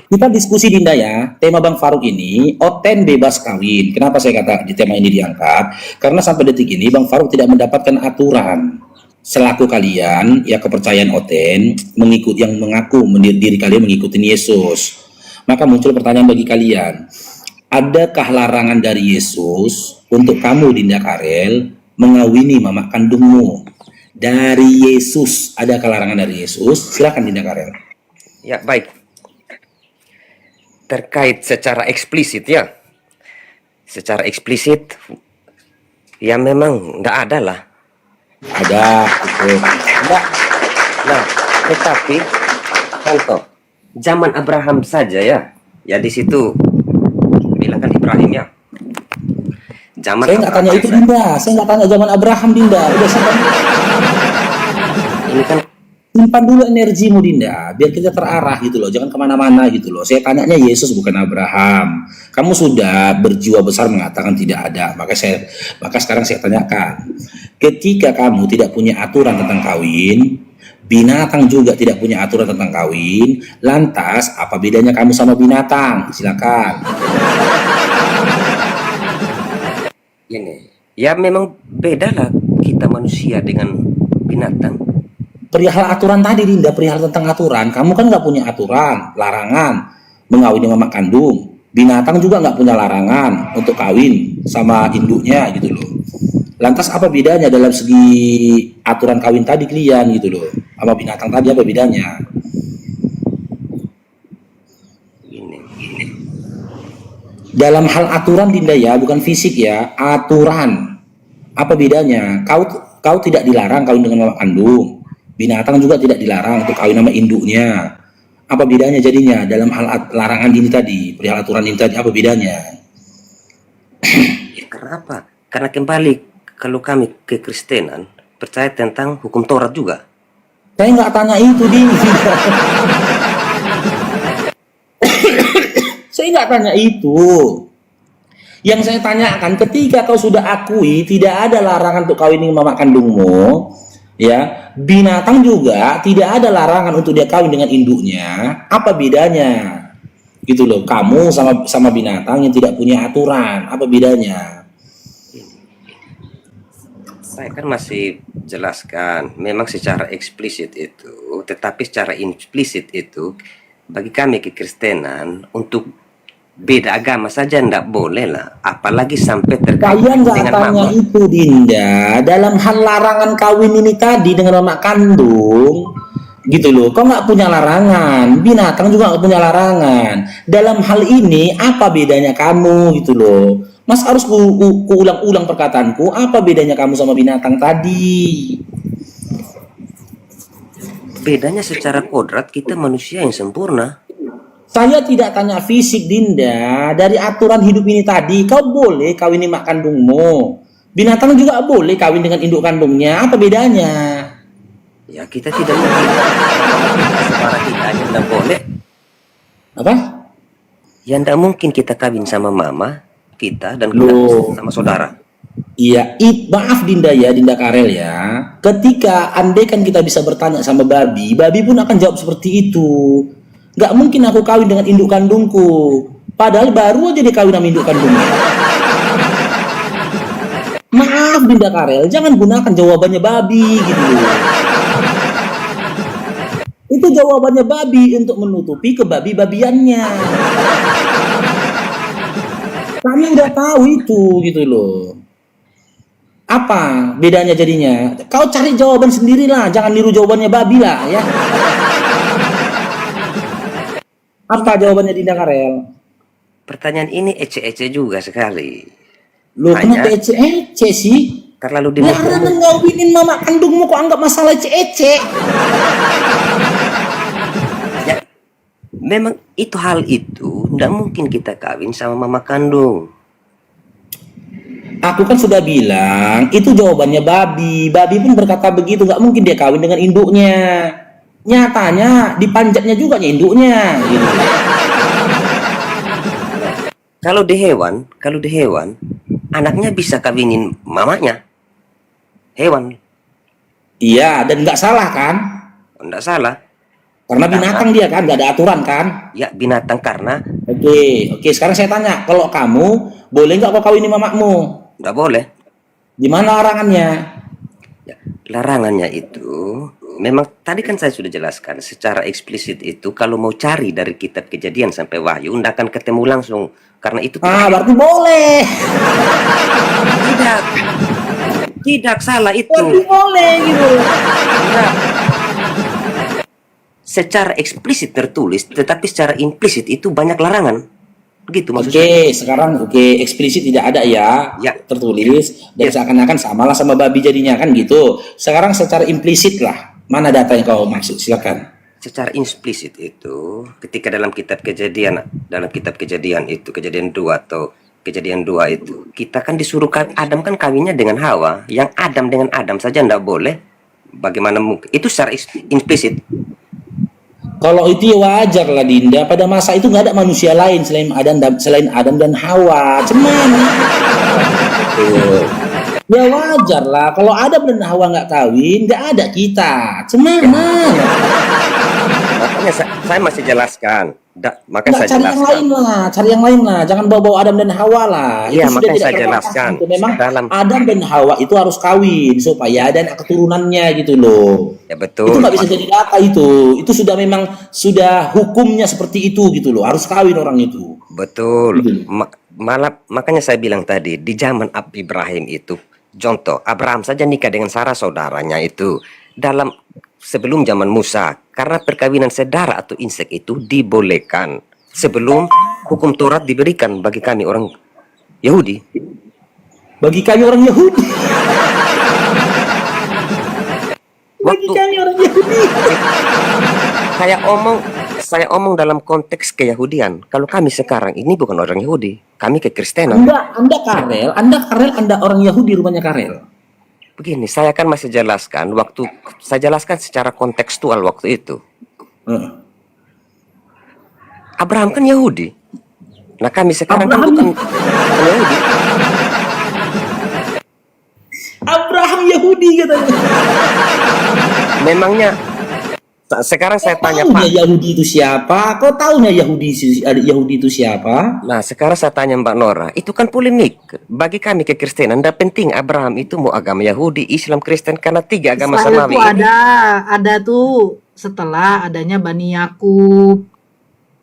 Kita diskusi Dinda ya, tema Bang Faruk ini, Oten bebas kawin. Kenapa saya kata di tema ini diangkat? Karena sampai detik ini Bang Faruk tidak mendapatkan aturan. Selaku kalian, ya kepercayaan Oten, yang mengaku diri kalian mengikuti Yesus. Maka muncul pertanyaan bagi kalian, adakah larangan dari Yesus untuk kamu Dinda Karel mengawini mama kandungmu? Dari Yesus, adakah larangan dari Yesus? Silakan Dinda Karel. Ya, baik. Terkait secara eksplisit ya, secara eksplisit ya memang nggak ada lah. Ada itu. Nggak. Nah, tetapi contoh zaman Abraham saja ya di situ bilang kan Ibrahim ya. Zaman Saya nggak tanya itu Dinda, saya nggak tanya zaman Abraham Dinda. Udah sampai ini kan simpan dulu energimu Dinda, biar kita terarah gitu loh, jangan kemana-mana gitu loh. Saya tanyanya Yesus bukan Abraham. Kamu sudah berjiwa besar mengatakan tidak ada, maka sekarang saya tanyakan, ketika kamu tidak punya aturan tentang kawin, binatang juga tidak punya aturan tentang kawin, lantas apa bedanya kamu sama binatang? Silakan. Ini ya memang beda lah kita manusia dengan binatang. Perihal aturan tadi Dinda, perihal tentang aturan, kamu kan nggak punya aturan, larangan mengawini mama kandung. Binatang juga nggak punya larangan untuk kawin sama induknya gitu loh. Lantas apa bedanya dalam segi aturan kawin tadi kalian gitu loh, sama binatang tadi apa bedanya? Ini Dalam hal aturan Dinda ya, bukan fisik ya, aturan. Apa bedanya? Kau tidak dilarang kawin dengan mama kandung. Binatang juga tidak dilarang untuk kawin sama induknya. Apa bedanya jadinya dalam hal larangan ini tadi, perihal aturan ini tadi apa bedanya? ya, kenapa? Karena kembali kalau kami ke Kristenan percaya tentang hukum Taurat juga. Saya nggak tanya itu Dinda. Saya nggak tanya itu. Yang saya tanyakan, ketika kau sudah akui tidak ada larangan untuk kawin dengan mama kandungmu, ya, binatang juga tidak ada larangan untuk dia kawin dengan induknya, apa bedanya? Gitu loh, kamu sama binatang yang tidak punya aturan, apa bedanya? Saya kan masih jelaskan, memang secara eksplisit itu, tetapi secara implisit itu, bagi kami kekristenan, untuk beda agama saja ndak boleh lah, apalagi sampai terkait Kalian nggak dengan tanya mama. itu Dinda, dalam hal larangan kawin ini tadi dengan mama kandung, gitu loh, kau nggak punya larangan, binatang juga nggak punya larangan. Dalam hal ini apa bedanya kamu gitu loh? Mas harus ulang-ulang perkataanku, apa bedanya kamu sama binatang tadi? Bedanya secara kodrat kita manusia yang sempurna. Saya tidak tanya fisik Dinda, dari aturan hidup ini tadi, kau boleh kawin dengan mak kandungmu. Binatang juga boleh kawin dengan induk kandungnya, apa bedanya? Ya kita tidak mungkin suara kita aja ndak boleh. Apa? Ya ndak mungkin kita kawin sama mama kita dan kita Loh. sama saudara. Iya, maaf Dinda ya, Dinda Karel ya. Ketika andai kan kita bisa bertanya sama babi, babi pun akan jawab seperti itu. Gak mungkin aku kawin dengan induk kandungku. Padahal baru aja dia kawin sama induk kandungnya. Maaf Dinda Karel, jangan gunakan jawabannya babi gitu. Itu jawabannya babi untuk menutupi kebabi-babiannya. Kami udah tahu itu gitu loh. Apa bedanya jadinya? Kau cari jawaban sendirilah, jangan niru jawabannya babi lah ya. Apa jawabannya Dinda Karel? Pertanyaan ini ece-ece juga sekali. Loh, Hanya kenapa ece-ece sih? terlalu Larangan ngawinin mama kandungmu kok anggap masalah ece-ece? Ya, memang itu hal itu ndak mungkin kita kawin sama mama kandung. Aku kan sudah bilang, itu jawabannya babi. Babi pun berkata begitu, nggak mungkin dia kawin dengan induknya. Nyatanya dipanjatnya juga induknya. Gitu. Kalau di hewan, anaknya bisa kawinin mamanya. Hewan, Iya, dan nggak salah kan? ndak salah. Karena binatang dia kan, nggak ada aturan kan? Ya binatang karena Oke. Sekarang saya tanya, kalau kamu boleh nggak kau kawinin mamamu? ndak boleh. Gimana larangannya? Ya, larangannya itu memang tadi kan saya sudah jelaskan secara eksplisit itu kalau mau cari dari kitab Kejadian sampai Wahyu ndak akan ketemu langsung karena itu Berarti boleh. tidak salah itu. Berarti boleh gitu. Nah, secara eksplisit tertulis tetapi secara implisit itu banyak larangan. Begitu maksud saya. Sekarang eksplisit tidak ada ya, Ya. tertulis dan Ya. seakan-akan samalah sama babi jadinya kan gitu. Sekarang secara implisit lah, mana data yang kau maksud? Silakan. Secara implisit itu ketika dalam kitab Kejadian itu Kejadian 2 atau Kejadian 2 itu kita kan disuruh Adam kan kawinnya dengan Hawa, yang Adam dengan Adam saja ndak boleh, Bagaimana mungkin? Itu secara implisit. Kalau itu ya wajar lah Dinda. Pada masa itu nggak ada manusia lain selain Adam dan Hawa. Cuman ya wajar lah. Kalau Adam dan Hawa nggak kawin, nggak ada kita. Cuman Makanya saya masih jelaskan. Maka nggak saya cari yang jelaskan. lain lah, cari yang lain lah. Jangan bawa-bawa Adam dan Hawa lah. Iya, Itu sudah makanya tidak saya terbatas jelaskan. gitu. Memang Dalam- Adam dan Hawa itu harus kawin supaya ada anak keturunannya gitu loh. Ya betul. Itu nggak bisa jadi data itu. Itu sudah memang sudah hukumnya seperti itu gitu loh. Harus kawin orang itu. Betul. Gitu. Malah makanya saya bilang tadi di zaman Ibrahim itu, contoh Abraham saja nikah dengan Sarah saudaranya itu dalam sebelum zaman Musa, karena perkawinan saudara atau insek itu dibolehkan sebelum hukum Taurat diberikan bagi kami orang Yahudi. Bagi kami orang Yahudi. Bagi Waktu kami orang Yahudi. saya omong dalam konteks keyahudian. Kalau kami sekarang ini bukan orang Yahudi, kami kekristenan. Anda Karel, Anda orang Yahudi rupanya Karel. Begini, saya kan masih jelaskan waktu saya jelaskan secara kontekstual waktu itu. Heeh. Abraham kan Yahudi. Nah kami sekarang kan Abraham- bukan Yahudi. Abraham Yahudi katanya. Memangnya sekarang saya tanya Tahunya Pak. Yahudi itu siapa? Kau tahunya Yahudi itu siapa? Nah sekarang saya tanya Mbak Nora, itu kan polemik. Bagi kami kekristenan, tidak penting Abraham itu mau agama Yahudi, Islam, Kristen, karena tiga agama Israel samawi tuh ini. ada tuh setelah adanya Bani Yakub.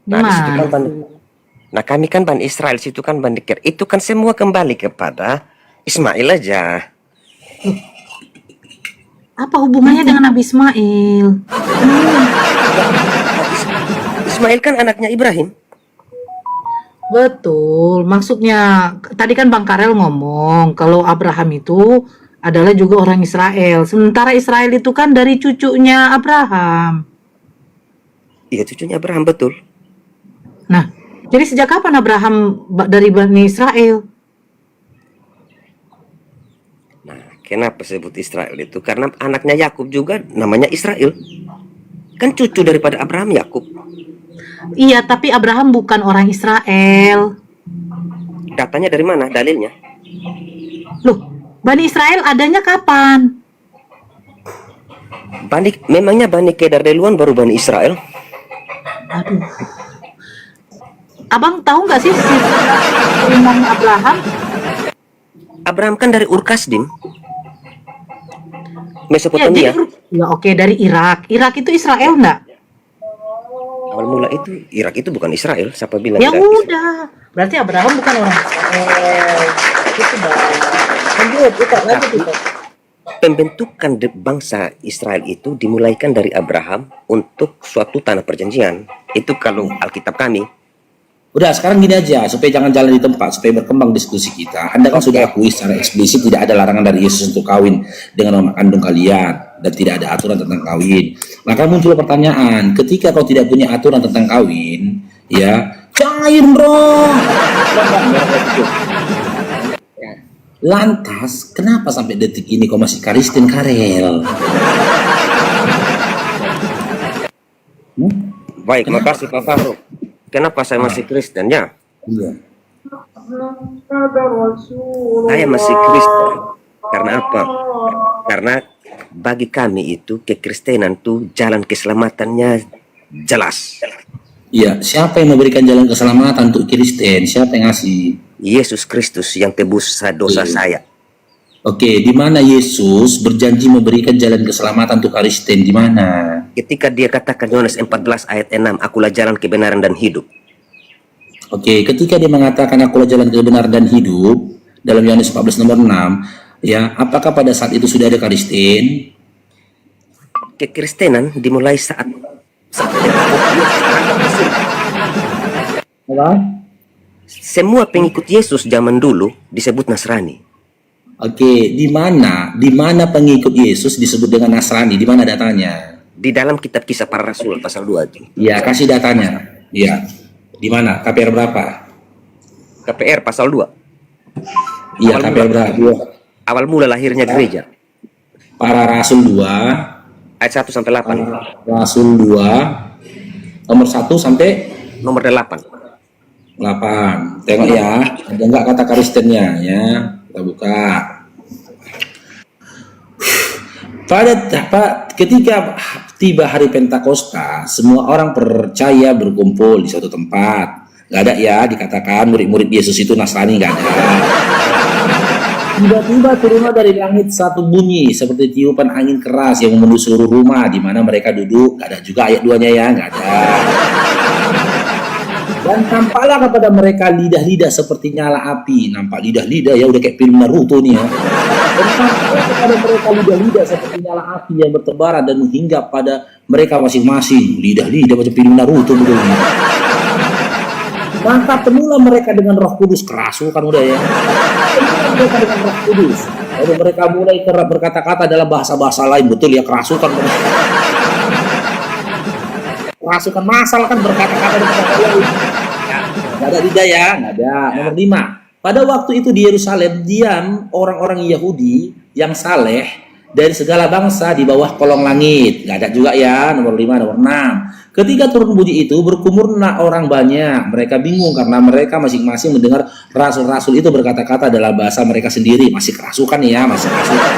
Nah, di situ kan Gimana? Nah kami kan Bani Israel, situ kan Bani Kir. Itu kan semua kembali kepada Ismail aja. Apa hubungannya dengan Nabi Ismail? Ismail kan anaknya Ibrahim. Betul, maksudnya tadi kan Bang Karel ngomong kalau Abraham itu adalah juga orang Israel. Sementara Israel itu kan dari cucunya Abraham. Iya cucunya Abraham betul. Nah, jadi sejak kapan Abraham dari Bani Israel? Nah, kenapa sebut Israel itu? Karena anaknya Yakub juga namanya Israel. Kan cucu daripada Abraham Yakub. Iya, tapi Abraham bukan orang Israel. Datanya dari mana? Dalilnya? Loh, Bani Israel adanya kapan? Memangnya Bani Kedar duluan baru Bani Israel? Aduh. Abang tahu nggak sih turunannya Abraham? Abraham kan dari Ur Kasdim, Ya, Mesopotamia. ya oke, dari Irak. Irak itu Israel nggak? Awal mula itu Irak itu bukan Israel. Siapa bilang Ya Irak? udah, berarti Abraham bukan orang Israel. Itu dah. Lanjut, lanjut. Pembentukan bangsa Israel itu dimulaikan dari Abraham untuk suatu tanah perjanjian. Itu kalau Alkitab kami. Udah sekarang gini aja supaya jangan jalan di tempat, supaya berkembang diskusi kita. Anda kan sudah akui secara eksplisit tidak ada larangan dari Yesus untuk kawin dengan mama kandung kalian dan tidak ada aturan tentang kawin. Maka muncul pertanyaan, ketika kau tidak punya aturan tentang kawin, ya cair bro. Lantas kenapa sampai detik ini kau masih Kristen Karel? Baik, makasih Pak Faruk. Kenapa saya masih Kristen ya? Iya. Saya masih Kristen. Karena apa? Karena bagi kami itu kekristenan tuh jalan keselamatannya jelas. Iya, siapa yang memberikan jalan keselamatan untuk Kristen? Siapa yang ngasih? Yesus Kristus yang tebus dosa saya. Oke, di mana Yesus berjanji memberikan jalan keselamatan untuk Kristen? Di mana? Ketika dia katakan Yohanes 14 ayat 6, akulah jalan kebenaran dan hidup. Oke, ketika dia mengatakan akulah jalan kebenaran dan hidup dalam Yohanes 14 nomor 6, ya, apakah pada saat itu sudah ada Kristen? Kekristenan dimulai saat Apa? semua pengikut Yesus zaman dulu disebut Nasrani. Oke, di mana pengikut Yesus disebut dengan Nasrani? Di mana datanya? Di dalam kitab Kisah Para Rasul pasal 2 itu. Ya, kasih datanya. Ya. Di mana? KPR berapa? KPR pasal 2. Iya, Awal KPR mula. berapa? Awal mula lahirnya gereja. Para Rasul 2, ayat 1 sampai 8. Rasul 2, nomor 1 sampai Nomor 8. 8. Tengok ya, ada nggak kata Kristennya ya? Kita buka. Ketika tiba hari Pentakosta, semua orang percaya berkumpul di suatu tempat. Nggak ada ya dikatakan murid-murid Yesus itu Nasrani, nggak ada. Tiba-tiba turunlah dari langit satu bunyi seperti tiupan angin keras yang memenuhi seluruh rumah di mana mereka duduk. Nggak ada juga ayat 2-nya ya, nggak ada. Dan tampaklah kepada mereka lidah-lidah seperti nyala api. Nampak lidah-lidah ya, udah kayak film Naruto nih ya. Dan tampaklah kepada mereka lidah-lidah seperti nyala api yang bertebaran dan menghinggap pada mereka masing-masing. Lidah-lidah macam film Naruto betul. Maka penuhlah mereka dengan Roh Kudus. Kerasukan udah ya. Penuhlah mereka dengan Roh Kudus. Lalu mereka mulai kerap berkata-kata dalam bahasa-bahasa lain. Betul ya, kerasukan. Kerasukan masal kan berkata-kata dengan bahasa lain. Nggak ada lidah ya, nggak ada. Nomor 5. Pada waktu itu di Yerusalem diam orang-orang Yahudi yang saleh dari segala bangsa di bawah kolong langit. Nggak ada juga ya. Nomor 5, nomor 6. Ketika turun bunyi itu berkumurna orang banyak. Mereka bingung karena mereka masing-masing mendengar rasul-rasul itu berkata-kata dalam bahasa mereka sendiri. Masih kerasukan ya, masih kerasukan.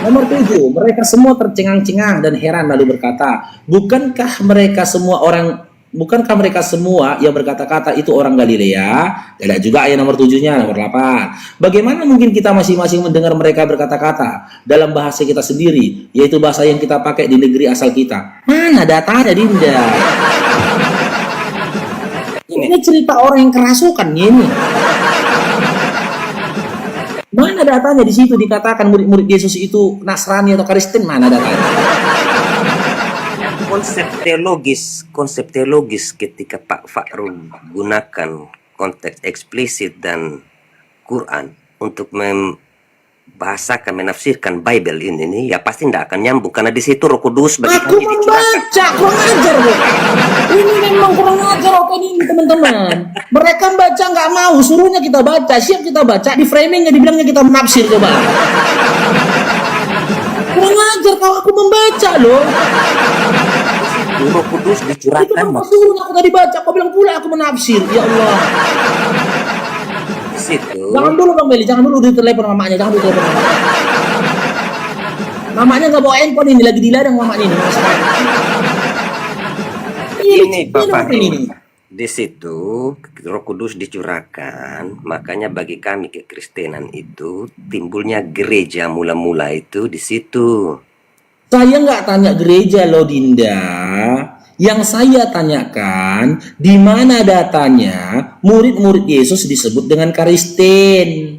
Nomor 7, mereka semua tercengang-cengang dan heran lalu berkata, bukankah mereka semua yang berkata-kata itu orang Galilea? Ada juga ayat nomor 7-nya, nomor 8. Bagaimana mungkin kita masing-masing mendengar mereka berkata-kata dalam bahasa kita sendiri, yaitu bahasa yang kita pakai di negeri asal kita? Mana datanya, Dinda? Ini cerita orang yang kerasukan ini. Mana datanya di situ dikatakan murid-murid Yesus itu Nasrani atau Kristen? Mana datanya? Konsep teologis ketika Pak Fakrul gunakan konteks eksplisit dan Quran untuk membahasakan, menafsirkan Bible ini nih, ya pasti tidak akan nyambung karena di situ Roh Kudus bagi Aku kami membaca, kurang ajar loh. Ini memang kurang ajar ini teman-teman. Mereka baca nggak mau, suruhnya kita baca, siap kita baca, di framingnya dibilangnya kita menafsir coba. Kurang ajar kalau aku membaca loh. Roh Kudus Itu dicurahkan kan suruhnya aku tadi baca, kau bilang pula aku menafsir. Ya Allah. di situ. Jangan dulu Bang Meli, jangan dulu di telepon mamanya, jangan dulu telepon mamanya. Mamanya nggak bawa handphone ini, lagi dilarang mamanya ini. Ini Ini Bapak ini. di situ Roh Kudus dicurahkan, makanya bagi kami kekristenan itu timbulnya gereja mula-mula itu di situ. Saya nggak tanya gereja loh Dinda. Yang saya tanyakan, di mana datanya murid-murid Yesus disebut dengan Kristen?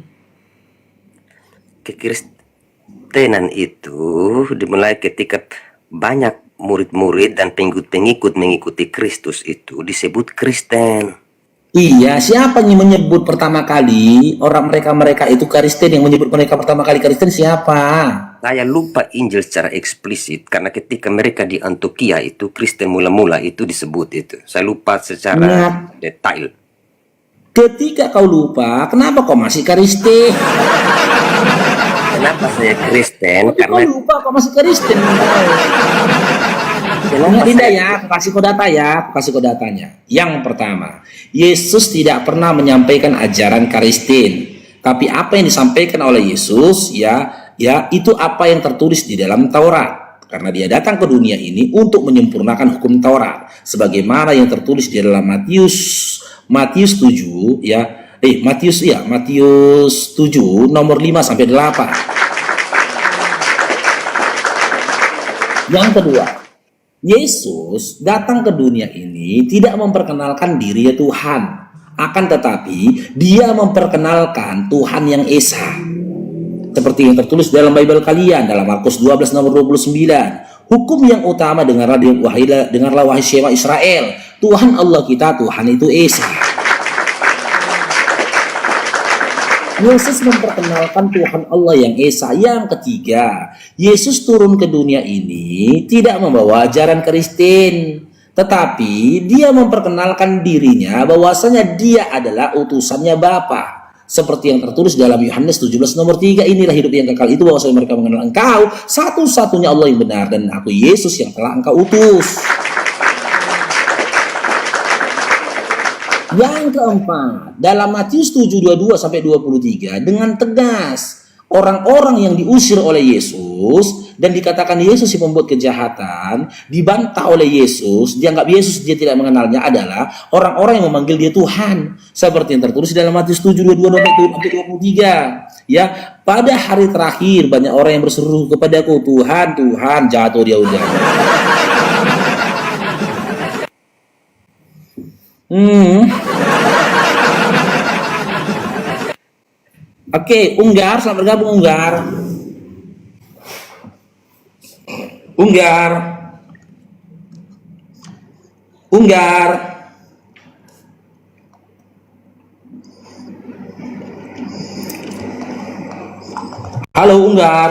Kekristenan itu dimulai ketika banyak murid-murid dan pengikut-pengikut mengikuti Kristus itu disebut Kristen. Iya, siapa yang menyebut pertama kali orang mereka itu Kristen? Yang menyebut mereka pertama kali Kristen siapa? Saya lupa Injil secara eksplisit karena ketika mereka di Antioquia itu Kristen mula-mula itu disebut itu. Saya lupa secara detail. Ketika kau lupa, kenapa kau masih Kristen? Kenapa saya Kristen? Kau Karena lupa kau masih Kristen. kenapa Dinda saya- ya, aku kasih kau data ya, aku kasih kau datanya. Yang pertama, Yesus tidak pernah menyampaikan ajaran Kristen. Tapi apa yang disampaikan oleh Yesus ya itu apa yang tertulis di dalam Taurat. Karena dia datang ke dunia ini untuk menyempurnakan hukum Taurat. Sebagaimana yang tertulis di dalam Matius 7 ya. Matius 7 nomor 5 sampai 8. Yang kedua, Yesus datang ke dunia ini tidak memperkenalkan dirinya Tuhan. Akan tetapi dia memperkenalkan Tuhan yang Esa. Seperti yang tertulis dalam Bible kalian dalam Markus 12 nomor 29. Hukum yang utama dengarlah wahai Shema Israel. Tuhan Allah kita, Tuhan itu Esa. Yesus memperkenalkan Tuhan Allah yang Esa. Yang ketiga, Yesus turun ke dunia ini tidak membawa ajaran Kristen, tetapi dia memperkenalkan dirinya bahwasanya dia adalah utusannya Bapa. Seperti yang tertulis dalam Yohanes 17 nomor 3, inilah hidup yang kekal itu bahwa mereka mengenal engkau satu-satunya Allah yang benar dan aku Yesus yang telah engkau utus. Yang keempat, dalam Matius 7:22 sampai 23 dengan tegas orang-orang yang diusir oleh Yesus dan dikatakan Yesus yang membuat kejahatan, dibantah oleh Yesus, dianggap Yesus dia tidak mengenalnya adalah orang-orang yang memanggil dia Tuhan. Seperti yang tertulis dalam Matius 7:22 sampai 23. Ya, pada hari terakhir banyak orang yang berseru kepadaku, Tuhan, Tuhan, jatuh dia udah. Oke, Unggar, selamat bergabung Unggar. Unggar. Unggar. Halo Unggar.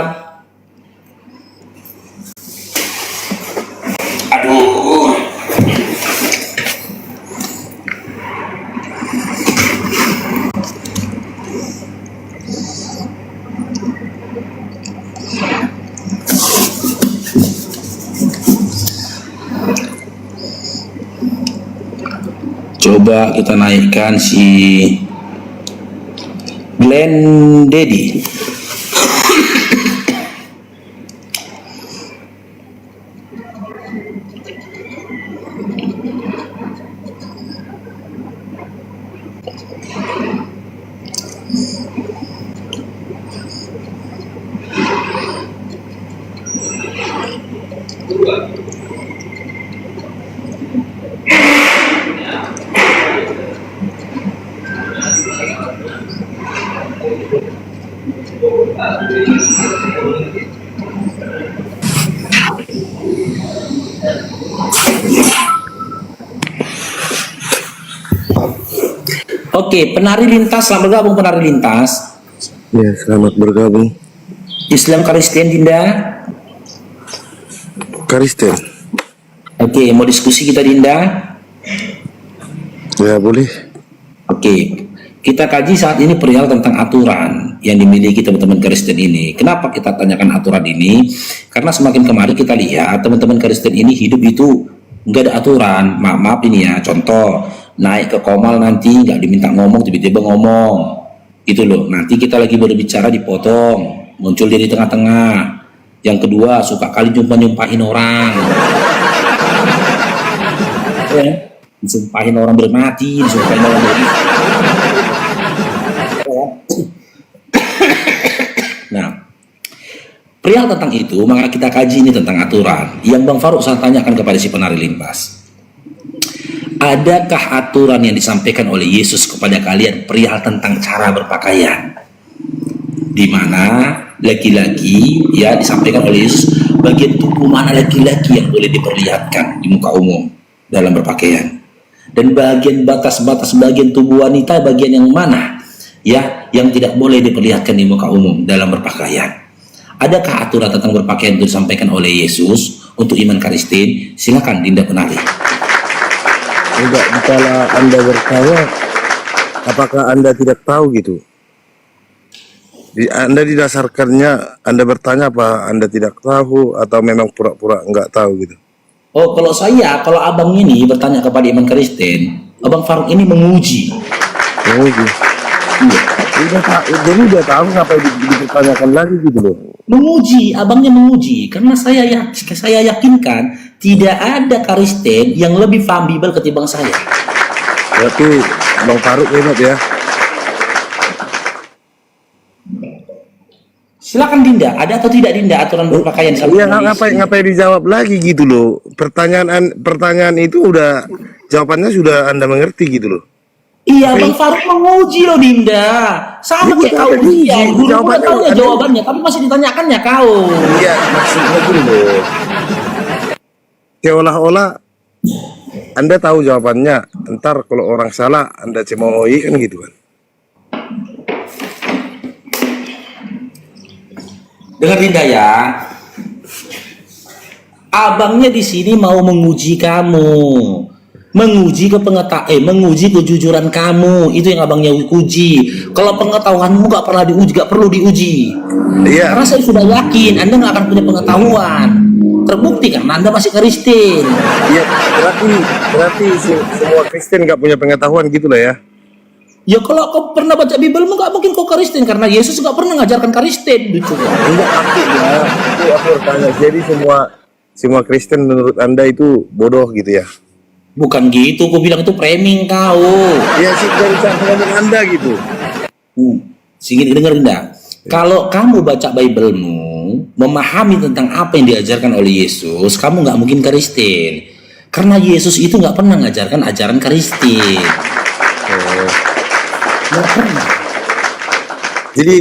Aduh. Coba kita naikkan si Glenn Dedi. Oke, penari lintas, selamat bergabung penari lintas. Ya, selamat bergabung. Islam Kristen Dinda. Kristen. Oke, mau diskusi kita Dinda? Ya, boleh. Oke, kita kaji saat ini perihal tentang aturan yang dimiliki teman-teman Kristen ini. Kenapa kita tanyakan aturan ini? Karena semakin kemarin kita lihat teman-teman Kristen ini hidup itu nggak ada aturan. Maaf ini ya, contoh naik ke Komal nanti nggak diminta ngomong tiba-tiba ngomong itu loh. Nanti kita lagi berbicara dipotong, muncul dia di tengah-tengah. Yang kedua suka kali nyumpahin orang, ya, disumpahin orang bermati, disumpahin orang bermati. Nah, perihal tentang itu maka kita kaji ini tentang aturan yang Bang Faruk saya tanyakan kepada si penari lintas. Adakah aturan yang disampaikan oleh Yesus kepada kalian perihal tentang cara berpakaian? Di mana laki-laki ya disampaikan oleh Yesus bagian tubuh mana laki-laki yang boleh diperlihatkan di muka umum dalam berpakaian, dan bagian batas-batas bagian tubuh wanita bagian yang mana ya yang tidak boleh diperlihatkan di muka umum dalam berpakaian. Adakah aturan tentang berpakaian itu disampaikan oleh Yesus untuk iman Kristen? Silakan Dinda Penari. Enggak, dikala Anda bertanya, apakah Anda tidak tahu gitu? Anda didasarkannya, Anda bertanya apa Anda tidak tahu atau memang pura-pura enggak tahu gitu? Oh, kalau abang ini bertanya kepada iman Kristen, abang Faruk ini menguji. Menguji. Iya. Jadi udah tahu ngapain dipertanyakan lagi gitu loh. Menguji, abangnya menguji, karena saya yakinkan tidak ada Kristen yang lebih paham Bible ketimbang saya. Berarti Bang Faruk hebat ya. Silakan Dinda, ada atau tidak Dinda aturan berpakaian? Iya, ngapain dijawab lagi gitu loh. Pertanyaan itu udah jawabannya sudah Anda mengerti gitu loh. Iya, Bang Faruk menguji loh Dinda. Sama kayak kau ujian. Dulu udah tahu ya jawabannya, tapi masih ditanyakannya kau. Iya, maksudnya gitu loh. Seolah-olah Anda tahu jawabannya. Ntar kalau orang salah Anda cemoohi kan gitu kan. Dengar Dinda ya. Abangnya di sini mau menguji kamu. Menguji menguji kejujuran kamu, itu yang abangnya uji. Kalau pengetahuanmu nggak pernah diuji, nggak perlu diuji. Iya. Karena saya sudah yakin Anda nggak akan punya pengetahuan. Terbukti karena Anda masih Kristen. Iya, berarti semua Kristen nggak punya pengetahuan gitu lah ya. Ya kalau kau pernah baca Bible, nggak mungkin kau Kristen karena Yesus nggak pernah ngajarkan Kristen. Gitu. Enggak aku ya. Itu aku bertanya. Jadi semua Kristen menurut Anda itu bodoh gitu ya? Bukan gitu, aku bilang itu framing kau. Iya sih dari cara ngomong Anda gitu. Singin dengerin dah. Kalau kamu baca Biblemu, memahami tentang apa yang diajarkan oleh Yesus, kamu nggak mungkin Kristen. Karena Yesus itu nggak pernah ngajarkan ajaran Kristen. Nggak pernah. Jadi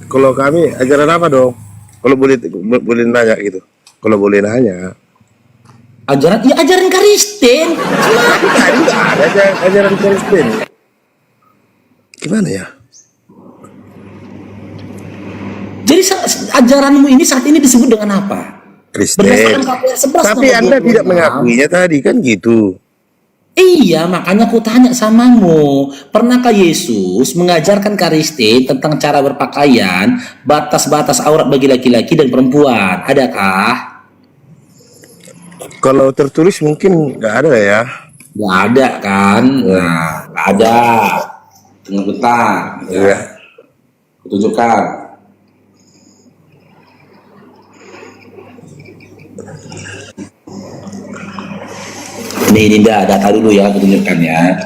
kalau kami ajaran apa dong? Kalau boleh nanya gitu. Kalau boleh nanya. Ajaran Kristen. Tadi nggak ada ajaran Kristen. Gimana ya? Jadi ajaranmu ini saat ini disebut dengan apa? Kristen. Berdasarkan KPR 11 Tapi nomor Anda 26. tidak mengakuinya tadi kan gitu. Iya, makanya aku tanya samamu, pernahkah Yesus mengajarkan Kristen tentang cara berpakaian, batas-batas aurat bagi laki-laki dan perempuan? Adakah? Kalau tertulis mungkin nggak ada ya. Nggak ada kan? Nah, nggak ada. Tunggu bentar. Iya. Tunjukkan. Ini Dinda, data dulu ya, aku tunjukkan ya.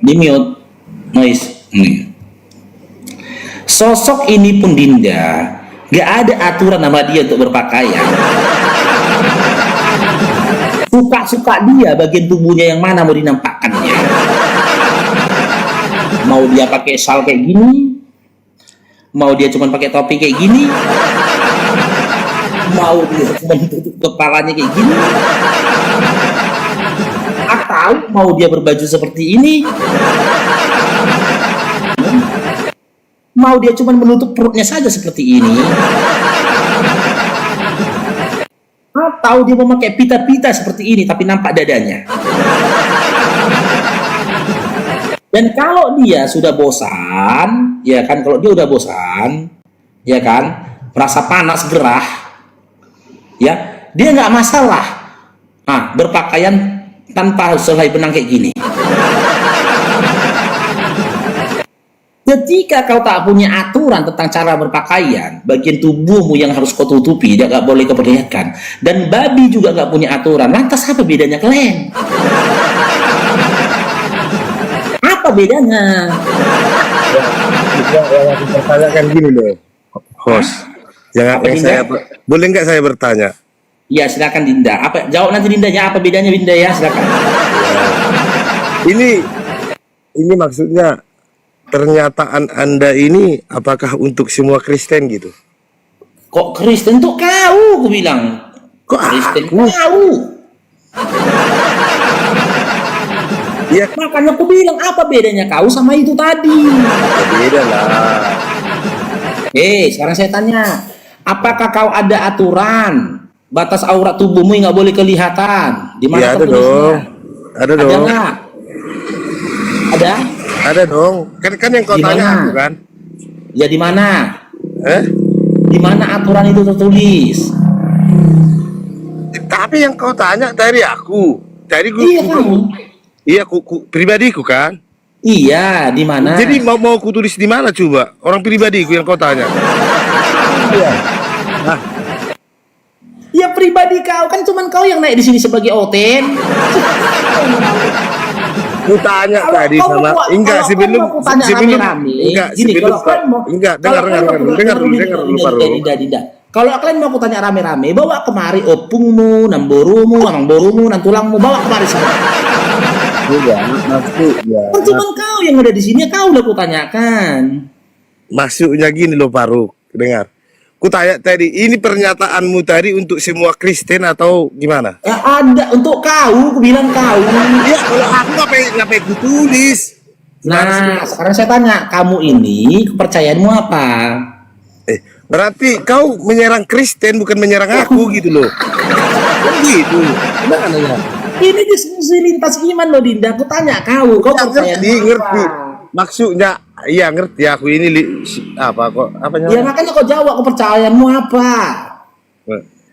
Di mute. Noise. Sosok ini pun Dinda, gak ada aturan sama dia untuk berpakaian. Suka-suka dia bagian tubuhnya yang mana mau dinampakkannya. Mau dia pakai shawl kayak gini, mau dia cuma pakai topi kayak gini, mau dia cuma tutup kepalanya kayak gini, atau mau dia berbaju seperti ini, mau dia cuma menutup perutnya saja seperti ini, atau dia memakai pita-pita seperti ini tapi nampak dadanya. Dan kalau dia sudah bosan, ya kan, kalau dia udah bosan, ya kan, merasa panas gerah, ya, dia nggak masalah berpakaian tanpa selai benang kayak gini. Ketika kau tak punya aturan tentang cara berpakaian, bagian tubuhmu yang harus kau tutupi, dia nggak boleh keperlihatkan. Dan babi juga nggak punya aturan. Lantas apa bedanya kalian? Apa bedanya? Yang aku pertanyakan gini loh, host. Boleh nggak saya bertanya? Ya silakan Dinda. Apa jawab nanti Dindanya, apa bedanya Dinda ya, silakan. Ini maksudnya pernyataan Anda ini apakah untuk semua Kristen gitu? Kok Kristen tuh kau, aku bilang. Kok Kristen aku? kau. Ya Makanya aku bilang apa bedanya kau sama itu tadi. beda lah. Sekarang saya tanya, apakah kau ada aturan batas aurat tubuhmu yang nggak boleh kelihatan? Di mana Ya ada tertulisnya? dong. Ada dong. nggak? Ada? Ada dong. Kan yang kau Di tanya mana? aku kan? Ya di mana? Di mana aturan itu tertulis? Tapi yang kau tanya dari aku. Dari Iya kamu. Iya, pribadiku kan. Iya, di mana? Jadi mau aku tulis di mana coba? Orang pribadiku yang kau tanya. Iya. Ya pribadi kau, kan cuman kau yang naik di sini sebagai oten. Ku tanya tadi sama enggak sebelum Dinda. Dinda. Kalau kalian mau aku tanya rame-rame, bawa kemari opungmu, namborumu, amangborumu, tulangmu, bawa kemari semua. Enggak, maksudnya. Kan cuman kau yang ada di sini, kau udah aku tanyakan. Maksudnya gini loh Faruk, dengar. Kutanya tadi, ini pernyataanmu tadi untuk semua Kristen atau gimana? Ya ada untuk kau, aku bilang kau. Iya, kalau aku ngapain ku tulis? Nah, sekarang saya tanya, kamu ini kepercayaanmu apa? Berarti kau menyerang Kristen bukan menyerang aku gitu loh. Kan gitu. Gimana ya? Ini diskusi lintas iman loh, Dinda. Aku tanya kau Ya, percayaanmu ngerti. apa? Maksudnya, iya ngerti aku ini apa kok apa Ya makanya kau jawab kepercayaanmu apa?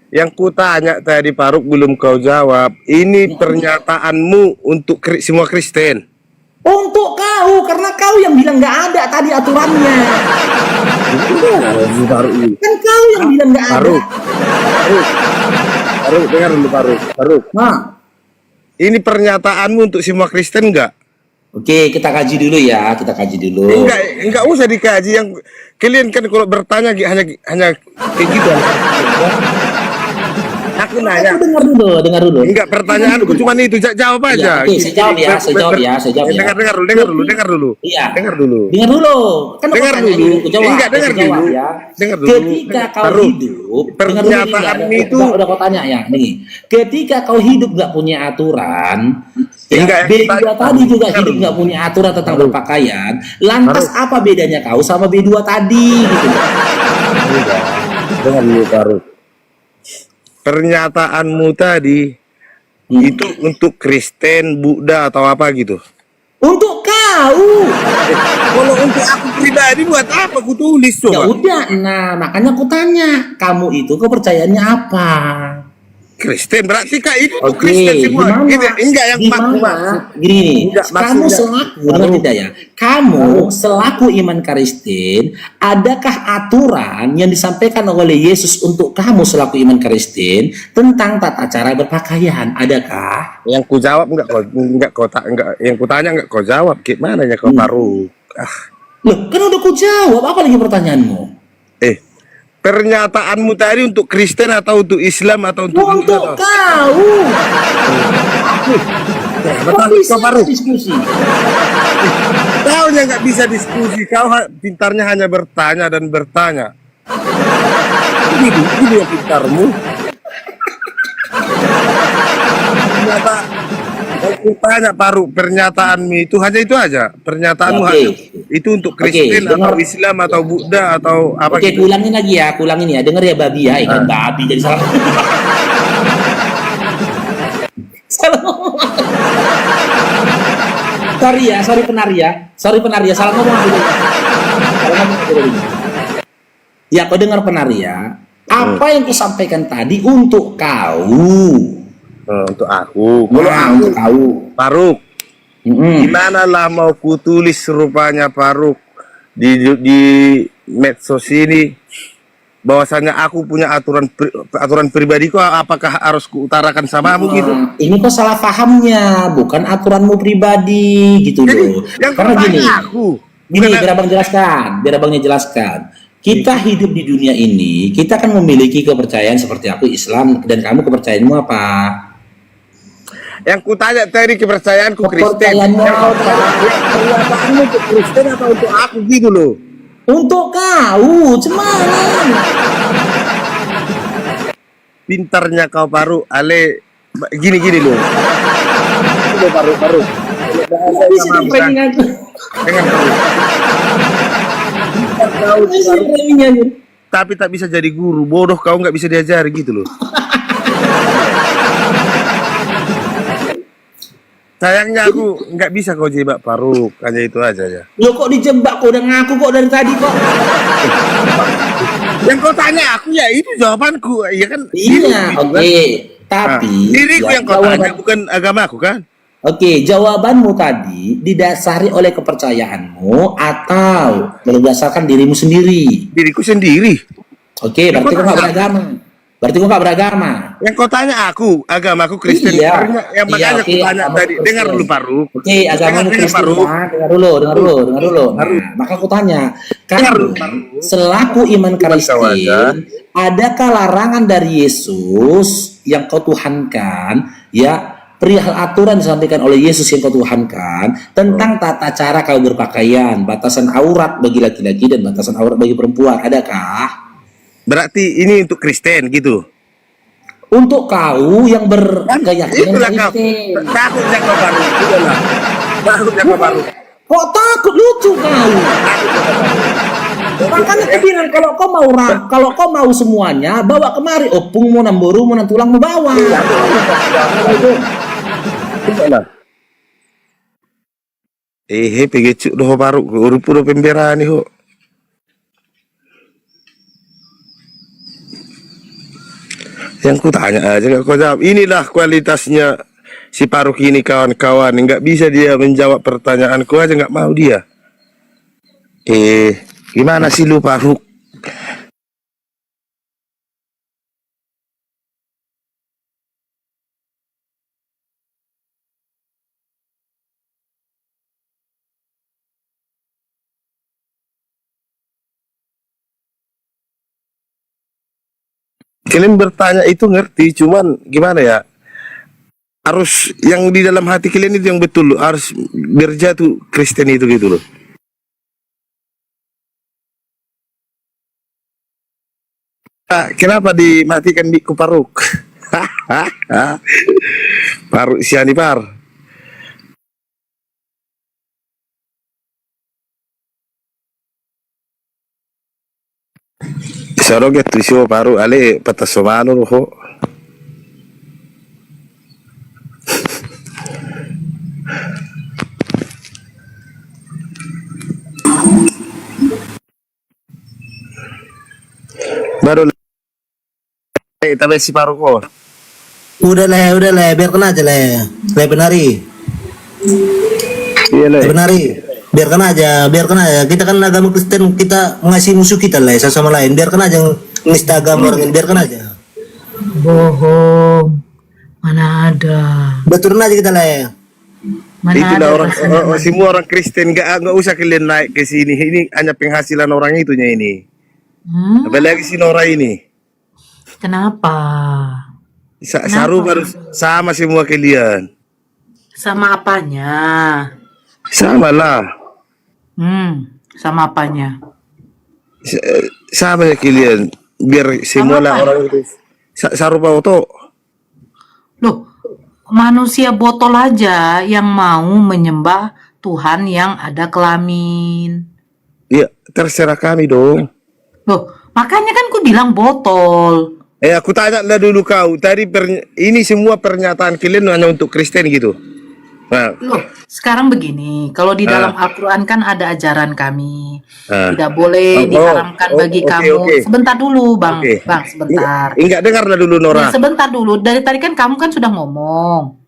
Yang ku tanya tadi Faruk belum kau jawab. Ini pernyataanmu untuk semua Kristen. Untuk kau, karena kau yang bilang nggak ada tadi aturannya. Kan kau yang bilang nggak ada. Faruk, dengar dulu Faruk. Nah, Ini pernyataanmu untuk semua Kristen enggak? oke, kita kaji dulu ya, kita kaji dulu. Enggak usah dikaji. Yang kalian kan kalau bertanya hanya kayak gitu. Aku nanya. Aku dengar dulu. Enggak, pertanyaanku cuma itu, jawab aja. Ya, oke, saya jawab ya. Dengar dulu. Iya. Dengar dulu. Dengar dulu. Kan Dengar pertanyaan dulu. ini aku jawab. Enggak, dengar Saya jawab dulu. ya. Dengar dulu. Ketika kau Faruk, hidup, pernyataan itu udah kau tanya ya, nih. Ketika kau hidup nggak punya aturan, Enggak, ya, B2 tadi juga dengar hidup dulu. nggak punya aturan tentang berpakaian. Lantas apa bedanya kau sama B2 tadi? Gitu. Dengar dulu Faruk. Pernyataanmu tadi itu untuk Kristen, Buddha atau apa gitu. Untuk kau. Kalau untuk aku pribadi buat apa aku tulis Ya coba? udah, nah makanya aku tanya, kamu itu kepercayaannya apa? Kristen berarti kak itu Oke, Kristen semua. gimana? Gitu, enggak yang Gimana? Gini, Enggak, kamu maksudnya- selaku, dengar tidak ya? Kamu selaku iman Kristen, adakah aturan yang disampaikan oleh Yesus untuk kamu selaku iman Kristen tentang tata cara berpakaian? Adakah? Yang ku jawab yang ku tanya enggak kau jawab. Gimana ya kau Faruk? Loh, kan udah ku jawab, apa lagi pertanyaanmu? Pernyataanmu tadi untuk Kristen atau untuk Islam atau untuk Buddha Untuk atau- kau. Kok bisa diskusi? Kau yang nggak bisa diskusi, kau pintarnya hanya bertanya dan bertanya. Ini yang pintarmu. Ternyata aku tanya Faruk, pernyataanmu itu hanya itu aja. Pernyataanmu Oke. hanya itu untuk Kristen atau dengar. Islam atau Buddha atau apa Oke, gitu. ulangin lagi ya, ulangin ya. Dengar ya babi ya, ikan babi jadi salah. Salah ngomong. Sorry penaria, salah ngomong aku dulu. Ya, kau dengar penaria. Apa yang kusampaikan tadi untuk kau? Untuk aku. Kalau Nah, aku untuk kau. Faruk, Mm-mm. gimana lah mau ku tulis rupanya Faruk di medsos ini bahwasanya aku punya aturan pribadiku, apakah harus kuutarakan samamu gitu? Nah, ini kok salah pahamnya, bukan aturanmu pribadi gitu Jadi loh. yang Karena kau gini, tanya aku. Gini, Bukan- biar abangnya jelaskan. Kita hidup di dunia ini, kita kan memiliki kepercayaan seperti aku Islam, dan kamu kepercayaanmu apa? Yang kutanya tadi kepercayaanku Kristen. Kepercayaanmu Yang kau apa? tanya pernyataanmu untuk Kristen atau untuk aku gitu loh. Untuk kau, cuman. Pintarnya kau Faruk, ale gini loh. Itu Faruk. Nggak bisa di-framing aku. Dengan Faruk. Kau Nggak bisa di-framing aku. tapi tak bisa jadi guru, bodoh kau nggak bisa diajari gitu loh. Sayangnya aku nggak bisa kau jebak Faruk, hanya itu aja ya. Lo kok dijebak, kok udah ngaku kok dari tadi kok. Yang kau tanya aku ya itu jawabanku, iya kan? Iya, Gitu, oke. kan? Tapi Diriku ya, yang kau tanya bukan agamaku kan? Oke, jawabanmu tadi didasari oleh kepercayaanmu atau berdasarkan dirimu sendiri. Diriku sendiri. Oke, berarti kau nggak beragama. Yang kau tanya aku, agamaku Kristen. Iya. Yang makanya Iya, oke, aku tanya agamamu tadi, Kristen. dengar dulu Faruk. Oke, agamamu Dengar, Kristen. Faruk. Nah, dengar dulu. Nah, maka aku tanya, kamu selaku iman Kristen, adakah larangan dari Yesus yang kau tuhankan, ya, perihal aturan disampaikan oleh Yesus yang kau tuhankan tentang tata cara kau berpakaian, batasan aurat bagi laki-laki dan batasan aurat bagi perempuan, adakah? Berarti ini untuk Kristen gitu. Untuk kau yang berkeyakinan Itulah kau. Kristen. Takutnya kau baru. Itulah. Takutnya kau baru. Kok takut, lucu kau. Makanya aku bilang kalau kau mau semuanya bawa kemari, opung mau namboru mau tulang mau bawa. Pegecuk doh baru urup pemberani ho. Yang ku tanya aja kau jawab. Inilah kualitasnya si Faruk ini kawan-kawan. Nggak bisa dia menjawab pertanyaanku aja nggak mau dia. Gimana sih lu Faruk? Kalian bertanya itu ngerti, cuman gimana ya? Harus yang di dalam hati kalian itu yang betul, harus berjatuh Kristen itu gitu loh. Kenapa dimatikan Biku Faruk? Faruk Sianipar. Soroget tu sio Faruk ale patasomano ho. Baru tapi si Faruk kok. Udah lah, biarkan aja lah. Benari. Iya lah. Benari. Biarkan aja. Kita kan agama Kristen, kita mengasihi musuh kita lah, satu sama lain. Biarkan aja nista agama orang ini, biarkan aja. Bohong. Mana ada. Betulin aja kita lah. Mana Itulah ada orang, rasanya. semua orang Kristen nggak usah kalian naik ke sini. Ini hanya penghasilan orang itunya ini. Apalagi si Nora ini. Kenapa? Saru baru sama semua kalian. Sama apanya? Sama lah. Sama apanya? Sama ya kalian. Biar semua Sama lah apa? orang itu. Saru to. Loh, manusia botol aja yang mau menyembah Tuhan yang ada kelamin. Iya, terserah kami dong. Loh, makanya kan ku bilang botol. Aku tanya lah dulu kau. Tadi ini semua pernyataan kalian hanya untuk Kristen gitu. Nah, Loh, sekarang begini, kalau di dalam Al-Quran kan ada ajaran kami. Tidak boleh diharamkan bagi kamu. oke. Sebentar dulu, Bang. Oke. Bang, sebentar. enggak dengar lah dulu Nora. Ya, sebentar dulu. Dari tadi kan kamu kan sudah ngomong.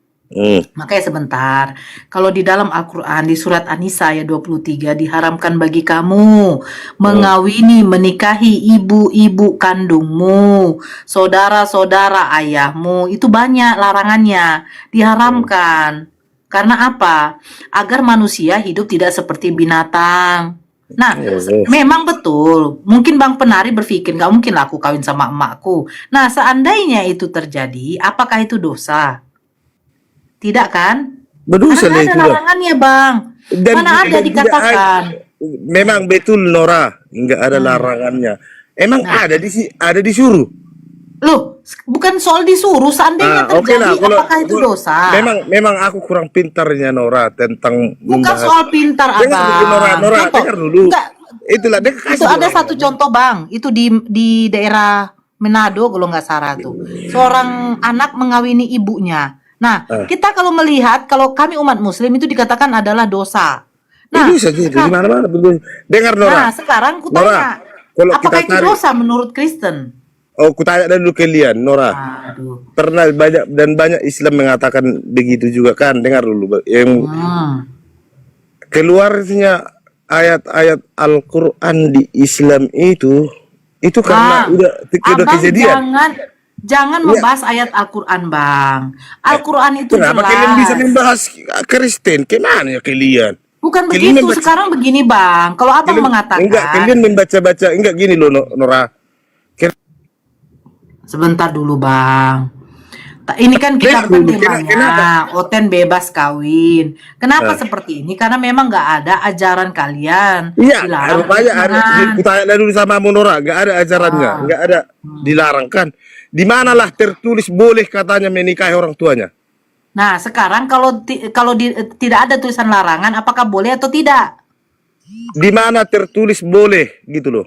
Makanya sebentar. Kalau di dalam Al-Quran di surat An-Nisa ayat 23 diharamkan bagi kamu mengawini, menikahi ibu-ibu kandungmu, saudara-saudara ayahmu. Itu banyak larangannya. Diharamkan. Karena apa? Agar manusia hidup tidak seperti binatang. Nah, memang betul. Mungkin Bang Penari berpikir, nggak mungkin lah aku kawin sama emakku. Nah, seandainya itu terjadi, apakah itu dosa? Tidak kan? Berdosa lah Karena ada itu lah. larangannya, Bang. Mana ada dikatakan? Memang betul Nora, enggak ada larangannya. Emang ada disuruh. Loh, bukan soal disuruh. Seandainya terjadi, apakah itu dosa? Memang aku kurang pintarnya Nora tentang Bukan membahas. soal pintar, Dengar dulu, Abang. Nora, Contoh. dengar dulu. Enggak, Itulah dia itu ada satu contoh, Bang. Itu di daerah Manado kalau nggak salah tuh. Seorang anak mengawini ibunya. Nah, kita kalau melihat, kalau kami umat muslim itu dikatakan adalah dosa. Nah, Bisa di mana-mana. Dengar Nora. nah sekarang ku Nora, tanya, kalau apakah kita itu tarik- dosa menurut Kristen? Oh, kutanya dulu kalian, Nora. Aduh. Pernah banyak Islam mengatakan begitu juga kan? Dengar dulu. Yang keluarnya ayat-ayat Al-Quran di Islam itu karena Bang, udah Abang kejadian. jangan membahas ayat Al-Quran, Bang. Al-Quran itu Kenapa jelas. kalian bisa membahas Kristen? Kemana ya kalian? Bukan Kalian begitu. Sekarang begini, Bang. Kalau Abang mengatakan, Enggak, kalian membaca-baca. Enggak gini loh, Nora. sebentar dulu, Bang. Ini kan kita Kenapa? bertanya, Oten bebas kawin. Kenapa seperti ini? Karena memang nggak ada ajaran kalian. Iya, Dilarang rupanya ada. perkawinan. Kutanya dulu sama Monora, nggak ada ajarannya, nggak ada dilarang kan? Di manalah tertulis boleh katanya menikahi orang tuanya? Nah, sekarang kalau tidak ada tulisan larangan, apakah boleh atau tidak? Di mana tertulis boleh gitu loh?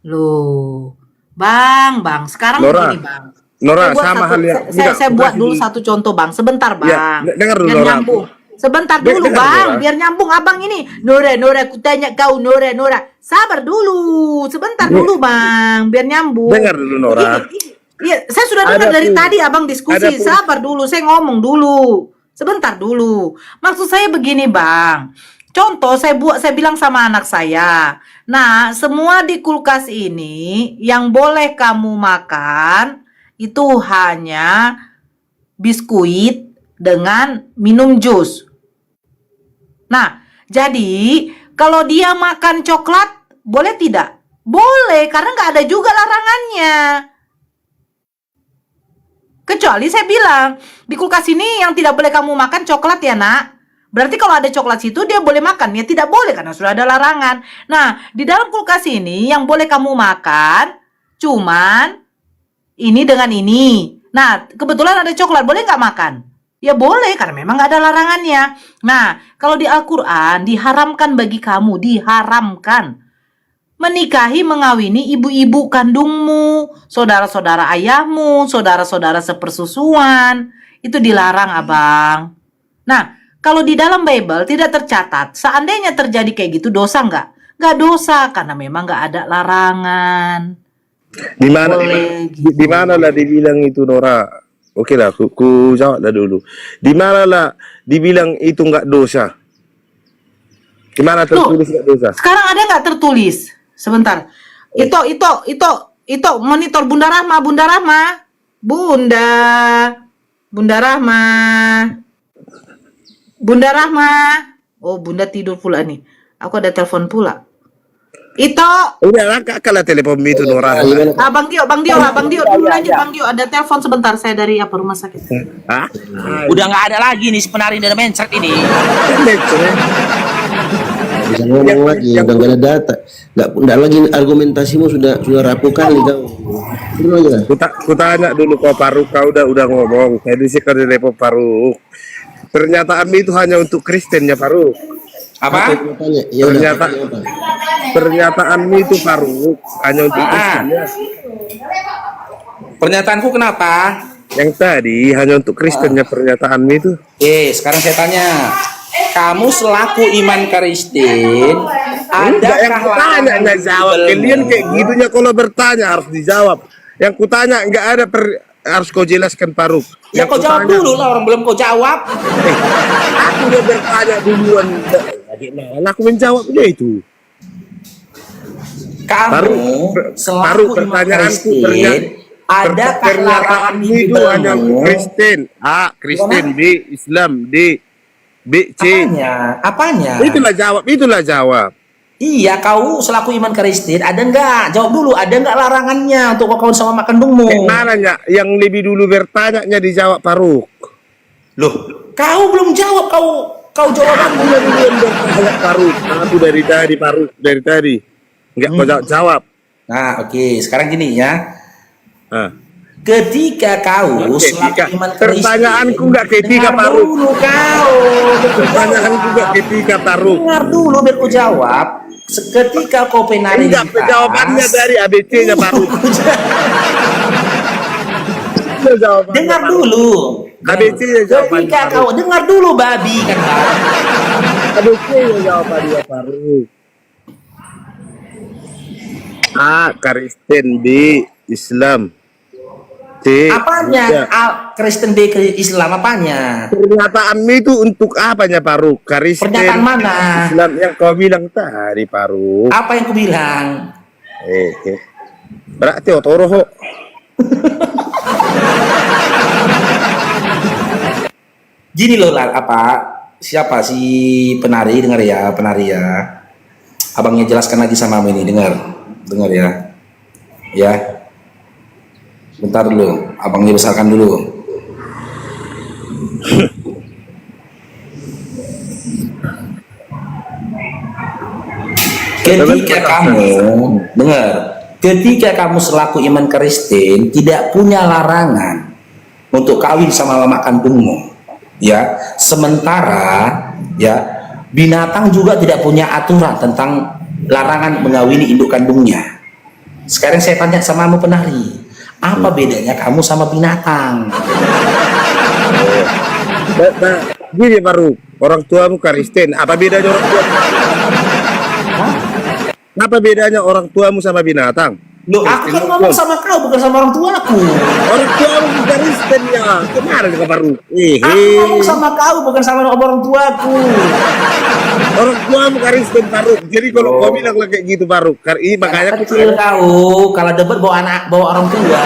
Loh, Bang, sekarang Nora, begini, Bang. Nora, Saya buat sama satu- halnya. saya buat dulu satu contoh, Bang. Sebentar, Bang. Ya, dengar dulu, Biar Nora. nyambung. Sebentar dulu, Dengar, Bang. Nora. Biar nyambung, Abang ini. Nora, aku tanya kau, Nora. Sabar dulu. Sebentar dulu, Bang. Biar nyambung. Dengar dulu, Nora. Iya, saya sudah dengar Ada dari pun- tadi Abang diskusi. ada pun- Sabar dulu, saya ngomong dulu. Sebentar dulu. Maksud saya begini, Bang. Contoh saya bilang sama anak saya. Nah, semua di kulkas ini yang boleh kamu makan itu hanya biskuit dengan minum jus. Nah, jadi kalau dia makan coklat, boleh tidak? Boleh, karena nggak ada juga larangannya. Kecuali saya bilang, di kulkas ini yang tidak boleh kamu makan coklat ya nak. Berarti kalau ada coklat situ dia boleh makan. Ya tidak boleh karena sudah ada larangan. Nah, di dalam kulkas ini yang boleh kamu makan cuman ini dengan ini. Nah, kebetulan ada coklat, boleh nggak makan? Ya boleh, karena memang nggak ada larangannya. Nah, kalau di Al-Quran diharamkan bagi kamu, diharamkan menikahi, mengawini ibu-ibu kandungmu, saudara-saudara ayahmu, saudara-saudara sepersusuan. Itu dilarang, Abang. Nah, kalau di dalam Bible tidak tercatat, seandainya terjadi kayak gitu, dosa nggak? Nggak dosa, karena memang nggak ada larangan. Di mana? Boleh, gitu. Di mana lah dibilang itu, Nora? Oke lah, ku jawab lah dulu. Di mana lah dibilang itu nggak dosa? Di mana tertulis nggak dosa? Sekarang ada nggak tertulis? Sebentar. Itu monitor Bunda Rahma. Bunda Rahma. Oh, Bunda tidur pula nih. Aku ada telepon pula. Itu Udah lah, kalah telepon itu, Nora. Bang Dio dulu lanjut Bang Dio, ada telepon sebentar saya dari rumah sakit. Hah? Udah nggak ada lagi nih si penari dari mencret ini. Bisa ngomong lagi, udah nggak ada data, nggak lagi argumentasimu sudah rapuh kali kau. Dulu aja lah. Kutanya dulu kau Faruk, kau udah ngomong. Saya disikar di telepon Faruk. Pernyataan itu hanya untuk Kristen ya Faruk. Apa? Tanya, ya udah. Pernyataan itu Faruk hanya untuk Kristen ya. Pernyataanku kenapa? Yang tadi hanya untuk Kristen ya pernyataan itu. Sekarang saya tanya. Kamu selaku iman Kristen, Enggak, yang adakah kutanya nggak jawab. di Kalian Bibelmu? kayak gitunya kalau bertanya harus dijawab. Yang kutanya nggak ada harus kau jelaskan Faruk. Ya kau jawab dulu lah, orang belum kau jawab. Aku udah bertanya duluan. Nah, aku menjawabnya itu. Kamu selaku iman pertanyaanku, Kristen, adakah larangan di itu hanya untuk Bibelmu? Kristen. A. Kristen. B. Islam. D. B. C. Apanya? Itulah jawab. Iya, kau selaku iman Kristen, ada enggak? Jawab dulu, ada enggak larangannya untuk kau kawin sama mak kandungmu? Kayak mananya yang lebih dulu bertanya dijawab Faruk. Loh, kau belum jawab, kau jawaban dulu. Duluan bertanya Faruk. Aku dari tadi Faruk, dari tadi. Enggak kau jawab. Nah, oke, sekarang gini ya. Ah. Ketika kau selaku iman Kristen, Pertanyaanku enggak ketika dengar Faruk. dulu kau. Pertanyaanku enggak ketika Faruk. Dengar dulu biar ku jawab. Seketika kau penari Enggak, jawabannya dari ABC-nya Faruk. Dengar dulu. ABC-nya jawabannya Ketika Faruk. kau dengar dulu babi kan. ABC-nya jawabannya Faruk. A. Kristen. B. Islam. C. Apanya? Kristen B Islam apanya? Pernyataan itu untuk apanya Faruk? Kristen. Pernyataan mana? Islam yang kau bilang tadi Faruk. Apa yang ku bilang? Berarti otoroh. Gini loh lah, siapa si penari, dengar ya penari ya. Abangnya jelaskan lagi sama ini, dengar ya. Ya. Bentar dulu, abangnya besarkan dulu. Ketika kamu selaku iman Kristen tidak punya larangan untuk kawin sama mama kandungmu, ya, sementara ya binatang juga tidak punya aturan tentang larangan mengawini induk kandungnya. Sekarang saya tanya sama kamu penari, apa bedanya kamu sama binatang? Gini baru, orang tuamu Kristen, apa bedanya orang tua? Apa bedanya orang tuamu sama binatang? Loh, aku kan ngomong sama kau, bukan sama orang tuaku. Orang tuamu Kristen ya, kemarin juga baru. Aku ngomong sama kau, bukan sama orang tuaku. Orang tuamu Kristen baru. Jadi kalau kau bilang kayak gitu baru, ini makanya aku Kecil kau, kalau debat bawa orang tua.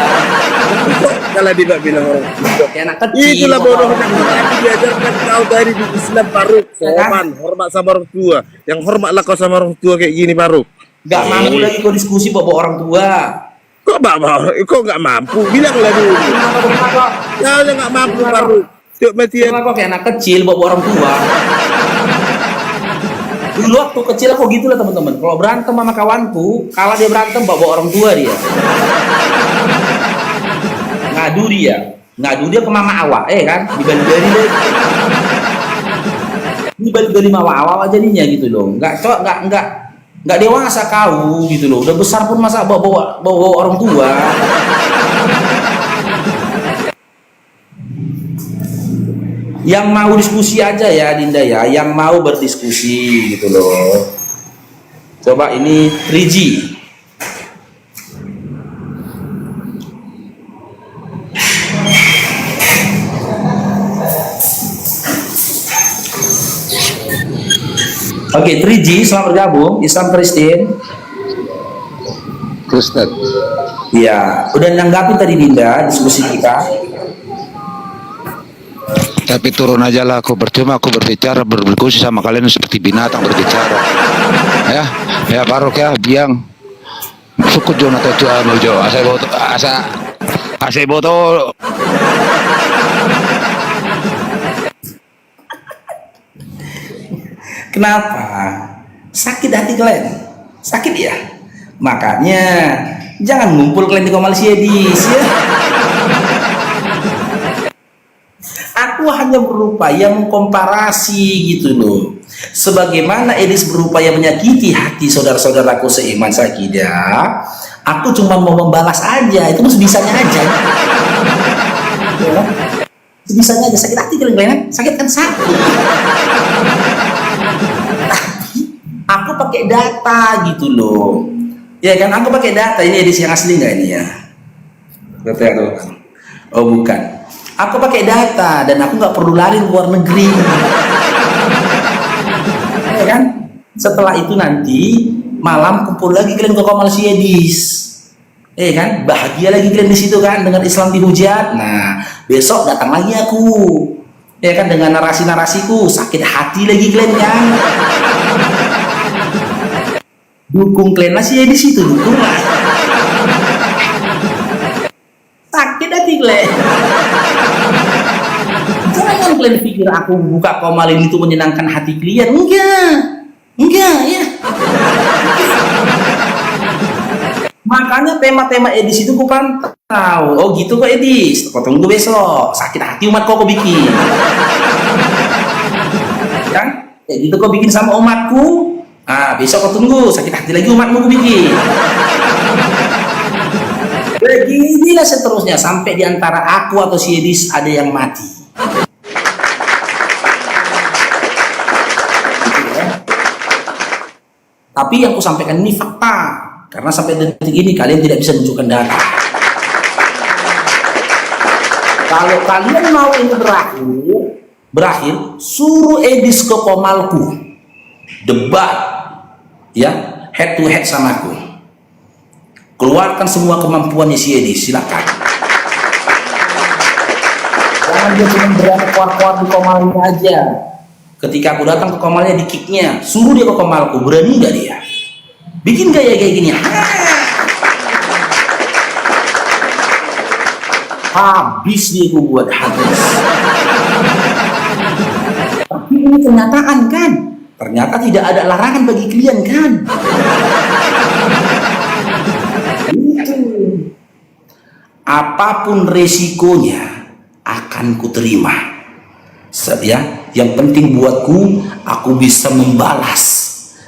kalau dia bilang orang tua. Kayak anak kecil. Itulah bodohnya tapi diajarkan kau dari di Islam baru. Sopan, hormat sama orang tua. Yang hormatlah kau sama orang tua kayak gini baru. Gak mampu lagi kau diskusi bawa orang tua. Kok nggak mampu? Bilanglah dulu. Kau nggak mampu baru. Cuk mati. Kenapa kok kayak anak kecil bawa orang tua? Dulu waktu kecil aku gitulah teman-teman. Kalau berantem sama kawanku, kalau dia berantem bawa orang tua dia. Ngadu dia ke mama awak, kan? Dibalik-balik mama awak jadinya gitu loh. Nggak dewasa kau gitu loh. Udah besar pun masa bawa orang tua. Yang mau diskusi aja ya Dinda ya, yang mau berdiskusi gitu loh. Coba ini 3G. Oke, 3G, selamat bergabung. Islam Kristen. Kristen. Ya, udah nanggapin tadi Dinda diskusi kita. Tapi turun aja lah, aku percuma aku berbicara berdiskusi sama kalian seperti binatang berbicara. Ya Faruk ya, biang. Suku Jonathan itu menuju asa boto. Kenapa? Sakit hati kalian? Sakit ya? Makanya jangan ngumpul kalian di Komal Siedis ya. Aku hanya berupaya mengkomparasi gitu loh. Sebagaimana Edis berupaya menyakiti hati saudara-saudaraku seiman sakidah, aku cuma mau membalas aja. Itu sebisanya aja. Ya, sebisanya aja. Sakit hati kalian, sakit kan sakit. Aku pakai data gitu loh, ya kan? Aku pakai data. Ini edisi yang asli nggak ini ya? Data atau oh bukan? Aku pakai data dan aku nggak perlu lari ke luar negeri, ya kan? Setelah itu nanti malam kumpul lagi kalian ke Komal Siedis, ya kan? Bahagia lagi kalian di situ kan dengan Islam dihujat. Nah besok datang lagi aku, ya kan, dengan narasi-narasiku. Sakit hati lagi kalian kan? Dukung kalian masih ya di situ, dukung lah. Sakit hati kalian. Jangan kalian pikir aku buka Komal ini tuh menyenangkan hati kalian. Enggak ya. Makanya tema-tema edis itu ku pantau. Oh gitu kok edis. Kau tunggu besok. Sakit hati umat kau bikin. Kan? Ya gitu kau bikin sama umatku. Besok kau tunggu, sakit hati lagi umatmu bikin. Beginilah seterusnya sampai diantara aku atau si Edis ada yang mati. Gitu ya. Tapi yang aku sampaikan ini fakta, karena sampai detik ini kalian tidak bisa menunjukkan data. Kalau kalian mau ini berakhir, suruh Edis ke Komalku, debat. Ya, head to head sama aku. Keluarkan semua kemampuannya si Edis, silakan. Jangan dia cuma berani keluar-keluar di Komalnya aja. Ketika aku datang ke Komalnya di kicknya, suruh dia ke Komalku, berani nggak dia? Bikin gaya kayak gini. Habis dia buat habis. ini kenyataan kan. Ternyata tidak ada larangan bagi kalian kan. Itu. Apapun resikonya akan kuterima. Ya, yang penting buatku, aku bisa membalas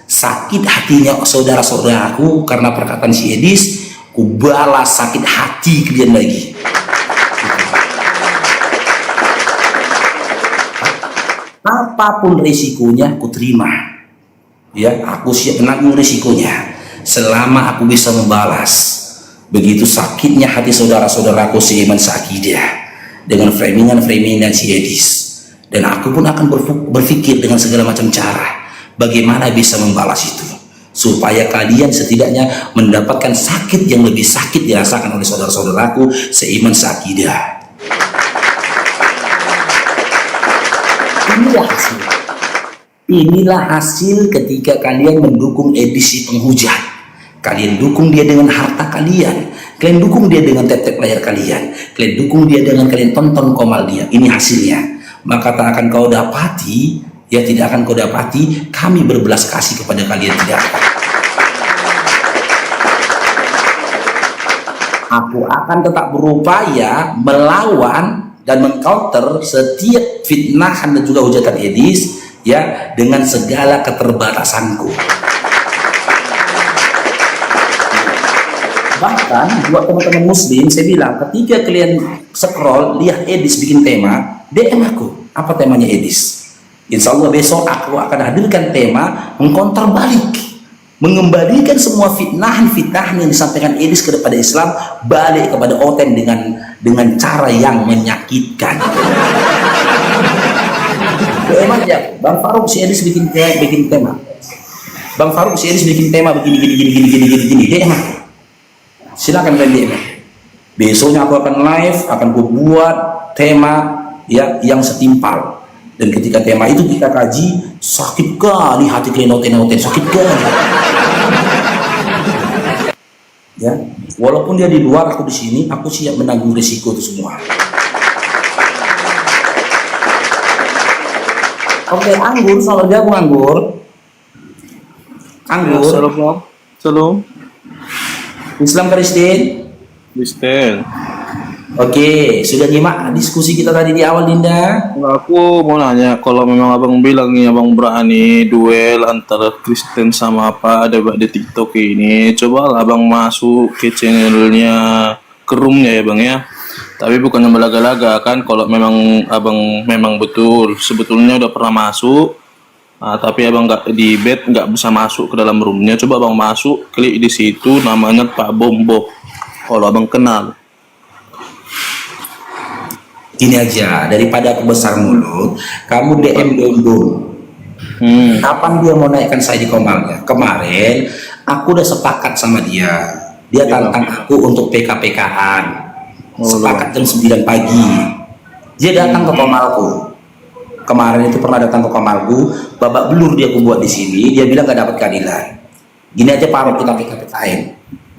sakit hatinya saudara-saudaraku karena perkataan si Edis. Ku balas sakit hati kalian lagi. Apapun risikonya aku terima, ya aku siap menanggung risikonya selama aku bisa membalas begitu sakitnya hati saudara-saudaraku seiman seakidah dengan framingan si Edis. Dan aku pun akan berpikir dengan segala macam cara bagaimana bisa membalas itu supaya kalian setidaknya mendapatkan sakit yang lebih sakit dirasakan oleh saudara-saudaraku seiman seakidah. Inilah hasil ketika kalian mendukung edisi penghujat. Kalian dukung dia dengan harta kalian, kalian dukung dia dengan tap-tap layar kalian, kalian dukung dia dengan kalian tonton komal dia. Ini hasilnya. Maka tak akan kau dapati, ya tidak akan kau dapati kami berbelas kasih kepada kalian, tidak akan. Aku akan tetap berupaya melawan dan mengcounter setiap fitnahan dan juga hujatan Edis, ya, dengan segala keterbatasanku. Bahkan buat teman-teman muslim saya bilang, ketika kalian scroll lihat Edis bikin tema, DM aku apa temanya Edis. Insya Allah besok aku akan hadirkan tema mengcounter balik, mengembalikan semua fitnahan yang disampaikan Edis kepada Islam balik kepada Oten dengan cara yang menyakitkan. DM aja, Bang Faruk si Edis bikin tema. Bang Faruk si Edis bikin tema begini DM aku. Silakan kalian DM. Besoknya aku akan live, akan buat tema ya yang setimpal. Dan ketika tema itu kita kaji, sakit kali hati kalian Oten, sakit kali. Ya, walaupun dia di luar, aku di sini, aku siap menanggung risiko itu semua. Oke, Anggur, selamat gabung Anggur. Salam. Islam Kristen. Oke, sudah nyimak diskusi kita tadi di awal, Dinda? Aku mau nanya, kalau memang abang bilang nih abang berani duel antara Kristen sama apa ada di TikTok ini, coba abang masuk ke channelnya Kerumnya ya bang ya. Tapi bukannya belaga-laga kan, kalau memang abang memang betul sebetulnya udah pernah masuk, tapi abang nggak di bed, nggak bisa masuk ke dalam roomnya, coba abang masuk, klik di situ namanya Pak Bombo, kalau abang kenal. Gini aja, daripada aku besar mulut, kamu DM Bombom. Kapan dia mau naikkan saya di komalnya? Kemarin aku udah sepakat sama dia. Dia tantang aku untuk PK-PK-an. Sepakat jam 9 pagi. Dia datang ke komalku. Kemarin itu pernah datang ke komalku, babak belur dia aku buat di sini. Dia bilang gak dapat keadilan. Gini aja Pak, kita PK-PK-an.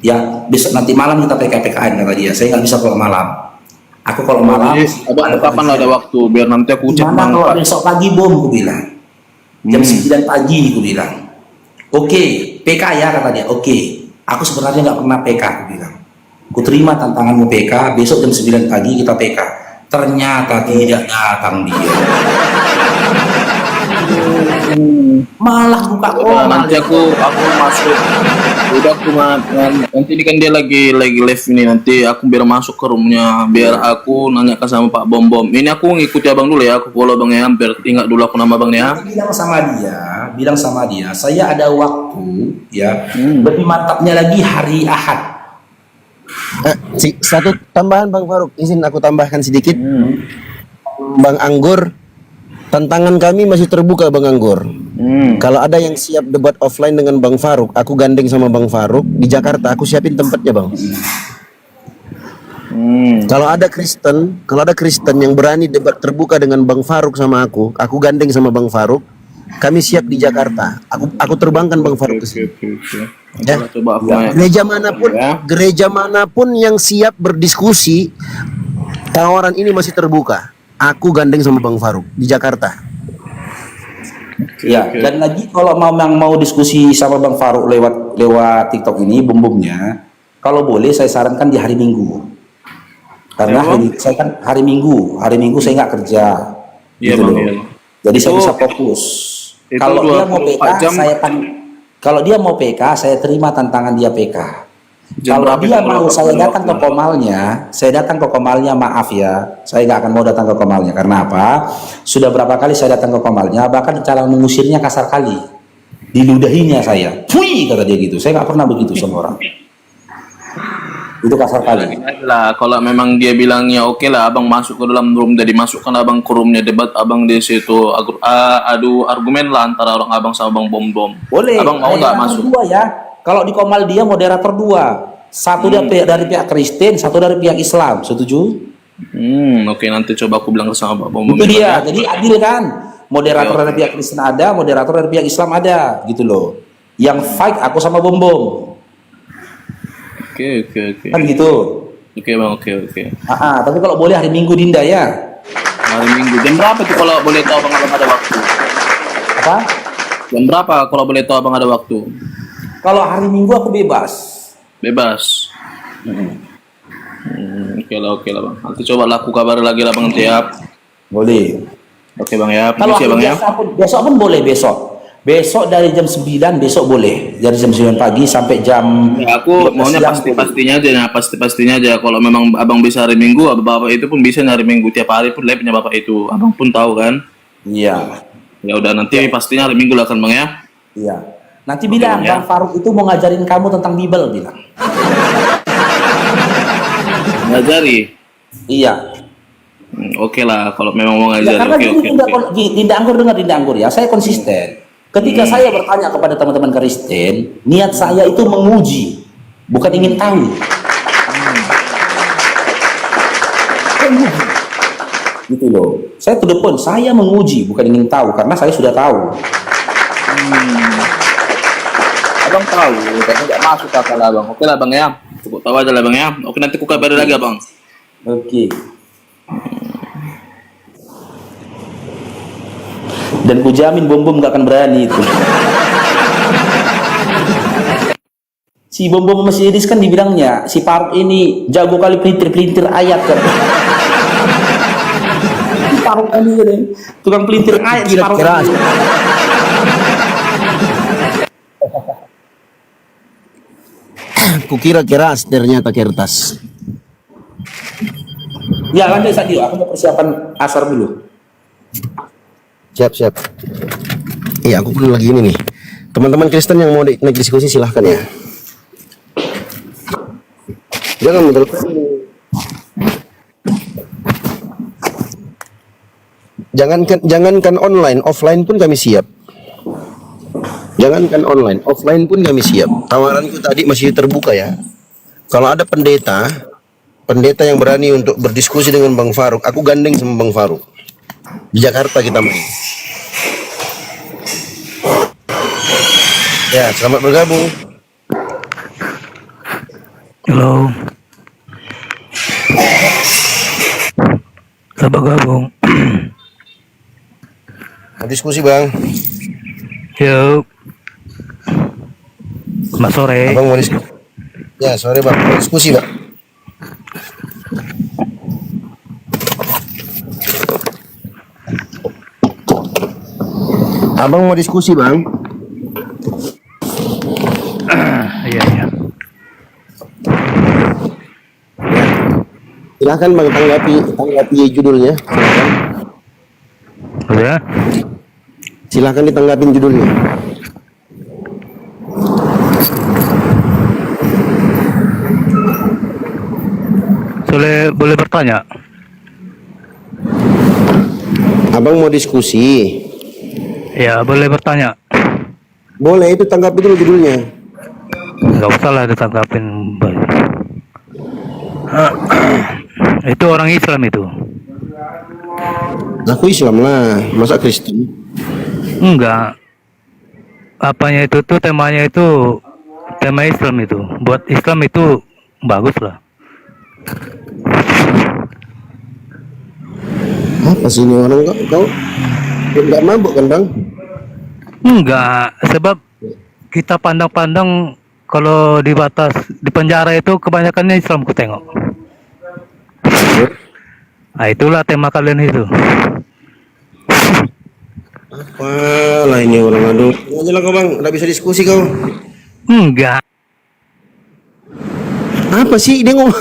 Ya, besok nanti malam kita PK-PK-an kata dia. Saya nggak bisa kalau malam. Aku kalau malam, abang kapan ada waktu biar nanti aku cek bang. Kalau besok pagi Bom, aku bilang jam 9 pagi, aku bilang. Oke, PK ya kata dia. Oke, aku sebenarnya nggak pernah PK, aku bilang. Ku terima tantanganmu PK, besok jam 9 pagi kita PK. Ternyata tidak datang dia. Malah buka nanti aku masuk. Udah aku nanti ini kan dia lagi live ini, nanti aku biar masuk ke roomnya, biar aku nanya ke sama Pak Bom. Ini aku ngikuti abang dulu ya, aku follow bang ya, biar ingat dulu aku nama bang ya. Bilang sama dia, saya ada waktu ya, lebih mantapnya lagi hari Ahad. Satu tambahan Bang Faruk, izin aku tambahkan sedikit. Bang Anggur, tantangan kami masih terbuka Bang Anggur. Kalau ada yang siap debat offline dengan Bang Faruk, aku gandeng sama Bang Faruk di Jakarta, aku siapin tempatnya Bang. Kalau ada Kristen yang berani debat terbuka dengan Bang Faruk sama aku gandeng sama Bang Faruk, kami siap di Jakarta. Aku terbangkan Bang Faruk ke sini. Ya. Gereja manapun yang siap berdiskusi, tawaran ini masih terbuka. Aku gandeng sama Bang Faruk di Jakarta. Ya, dan lagi kalau mau diskusi sama Bang Faruk lewat TikTok ini bum-bumnya, kalau boleh saya sarankan di hari Minggu. Karena saya kan hari Minggu saya nggak kerja. Iya, gitu Bang, loh. iya. Jadi saya Itu- bisa fokus. itu Kalau dia mau 24 PK, jam. kalau dia mau PK, saya terima tantangan dia PK. Jam Kalau berapa dia itu mau kalau saya waktu? datang ke Komalnya, maaf ya, saya nggak akan mau datang ke Komalnya. Karena apa? Sudah berapa kali saya datang ke Komalnya, bahkan cara mengusirnya kasar kali, diludahinya saya. Fui, kata dia gitu. Saya nggak pernah begitu sama orang. Itu kasar kali. Lah, kalau memang dia bilangnya oke lah, abang masuk ke dalam room, jadi masukkan abang ke roomnya, debat abang di situ, adu argumen lah antara orang abang sama bang bom. Boleh. Abang mau nggak Moderator masuk? dua ya. Kalau di Komal dia moderator dua. Satu dari pihak Kristen, satu dari pihak Islam. Setuju? Oke, nanti coba aku bilang sama Pak Bom. Itu dia. Jadi adil kan? Moderator dari pihak Kristen ada, moderator dari pihak Islam ada, gitu loh. Yang fight aku sama Bom Bom. Oke. Kan gitu. Oke bang, oke. Tapi kalau boleh hari Minggu Dinda ya. Hari Minggu jam berapa tuh kalau boleh tahu abang ada waktu? Apa? Jam berapa kalau boleh tahu abang ada waktu? Kalau hari Minggu aku bebas. Bebas. Oke lah bang. Nanti coba lah aku kabar lagi lah bang tiap. Boleh. Oke bang ya. Kalau Permisi ya bang ya. besok pun boleh besok. Besok dari jam 9 besok boleh. Dari jam 9 pagi sampai jam Ya, aku 12 maunya siang pastinya aja, pastinya aja. Kalau memang abang bisa hari Minggu, bapak itu pun bisa hari Minggu tiap hari pun live-nya bapak itu. Abang pun tahu kan? Iya. Ya udah nanti pastinya hari Minggu lah kan bang ya. Iya. Nanti bilang Bang, ya. Bang Faruk itu mau ngajarin kamu tentang Bible bilang. Ngajari. Iya. Oke lah kalau memang mau Ya, ngajari. karena Oke. Dinda Anggur ya, saya konsisten. Ketika saya bertanya kepada teman-teman Kristen, niat saya itu menguji, bukan ingin tahu. Saya menguji. Gitu loh. Saya to the point, saya menguji, bukan ingin tahu, karena saya sudah tahu. Abang tahu, tapi nggak masuk akal abang. Oke lah bang ya. Cukup tahu aja lah bang ya. Oke nanti aku kabarin lagi abang. Oke. Dan ku jamin Bom gak akan berani itu. Si Bom sama si Edis kan dibilangnya, si Faruk ini jago kali pelintir ayat kan. Si Faruk ini kan, tukang pelintir ayat si Faruk keras. ini. Kukira keras, ternyata kertas. Ya lanjut Sadio, aku mau persiapan asar dulu. Siap. Iya, aku pun lagi ini nih. Teman-teman Kristen yang mau naik diskusi silahkan ya. Jangan menurut jangankan online, offline pun kami siap. Jangankan online, offline pun kami siap. Tawaranku tadi masih terbuka ya. Kalau ada pendeta yang berani untuk berdiskusi dengan Bang Faruk, aku gandeng sama Bang Faruk. Di Jakarta kita main. Ya, selamat bergabung. Halo. Selamat gabung. Mau diskusi Bang. Yuk. Selamat sore. Abang mau diskusi. Ya, sore Bang. Mau diskusi Bang. Abang mau diskusi Bang. Iya. Silahkan Bang tanggapi judulnya. Silahkan. Ya. Silahkan ditanggapin judulnya. Boleh bertanya? Abang mau diskusi. Ya, boleh bertanya. Boleh, itu tanggapi dulu judulnya. Nggak usah lah ditanggapin. Itu orang Islam itu. Aku Islam lah, masa Kristen? Enggak. Apanya itu tuh temanya itu tema Islam itu. Buat Islam itu bagus lah. Apa sih ini orang kau nggak mabuk kan Bang? Enggak, sebab kita pandang-pandang kalau di batas di penjara itu kebanyakannya Islam ku tengok. Nah, itulah tema kalian itu. Apalah ini orang aduh. Aja lah kau bang, nggak bisa diskusi kau. Enggak. Apa sih dia ngomong?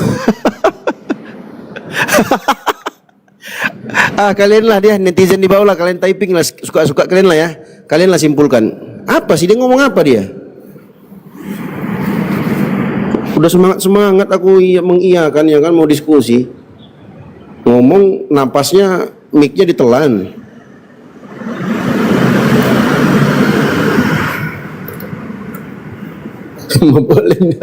Kalian lah dia netizen di bawah lah, kalian typing lah, suka-suka kalian lah ya. Kalian lah simpulkan. Apa sih dia ngomong apa dia? Udah semangat aku mengiyakan ya kan mau diskusi. Ngomong napasnya mic-nya ditelan. Boleh.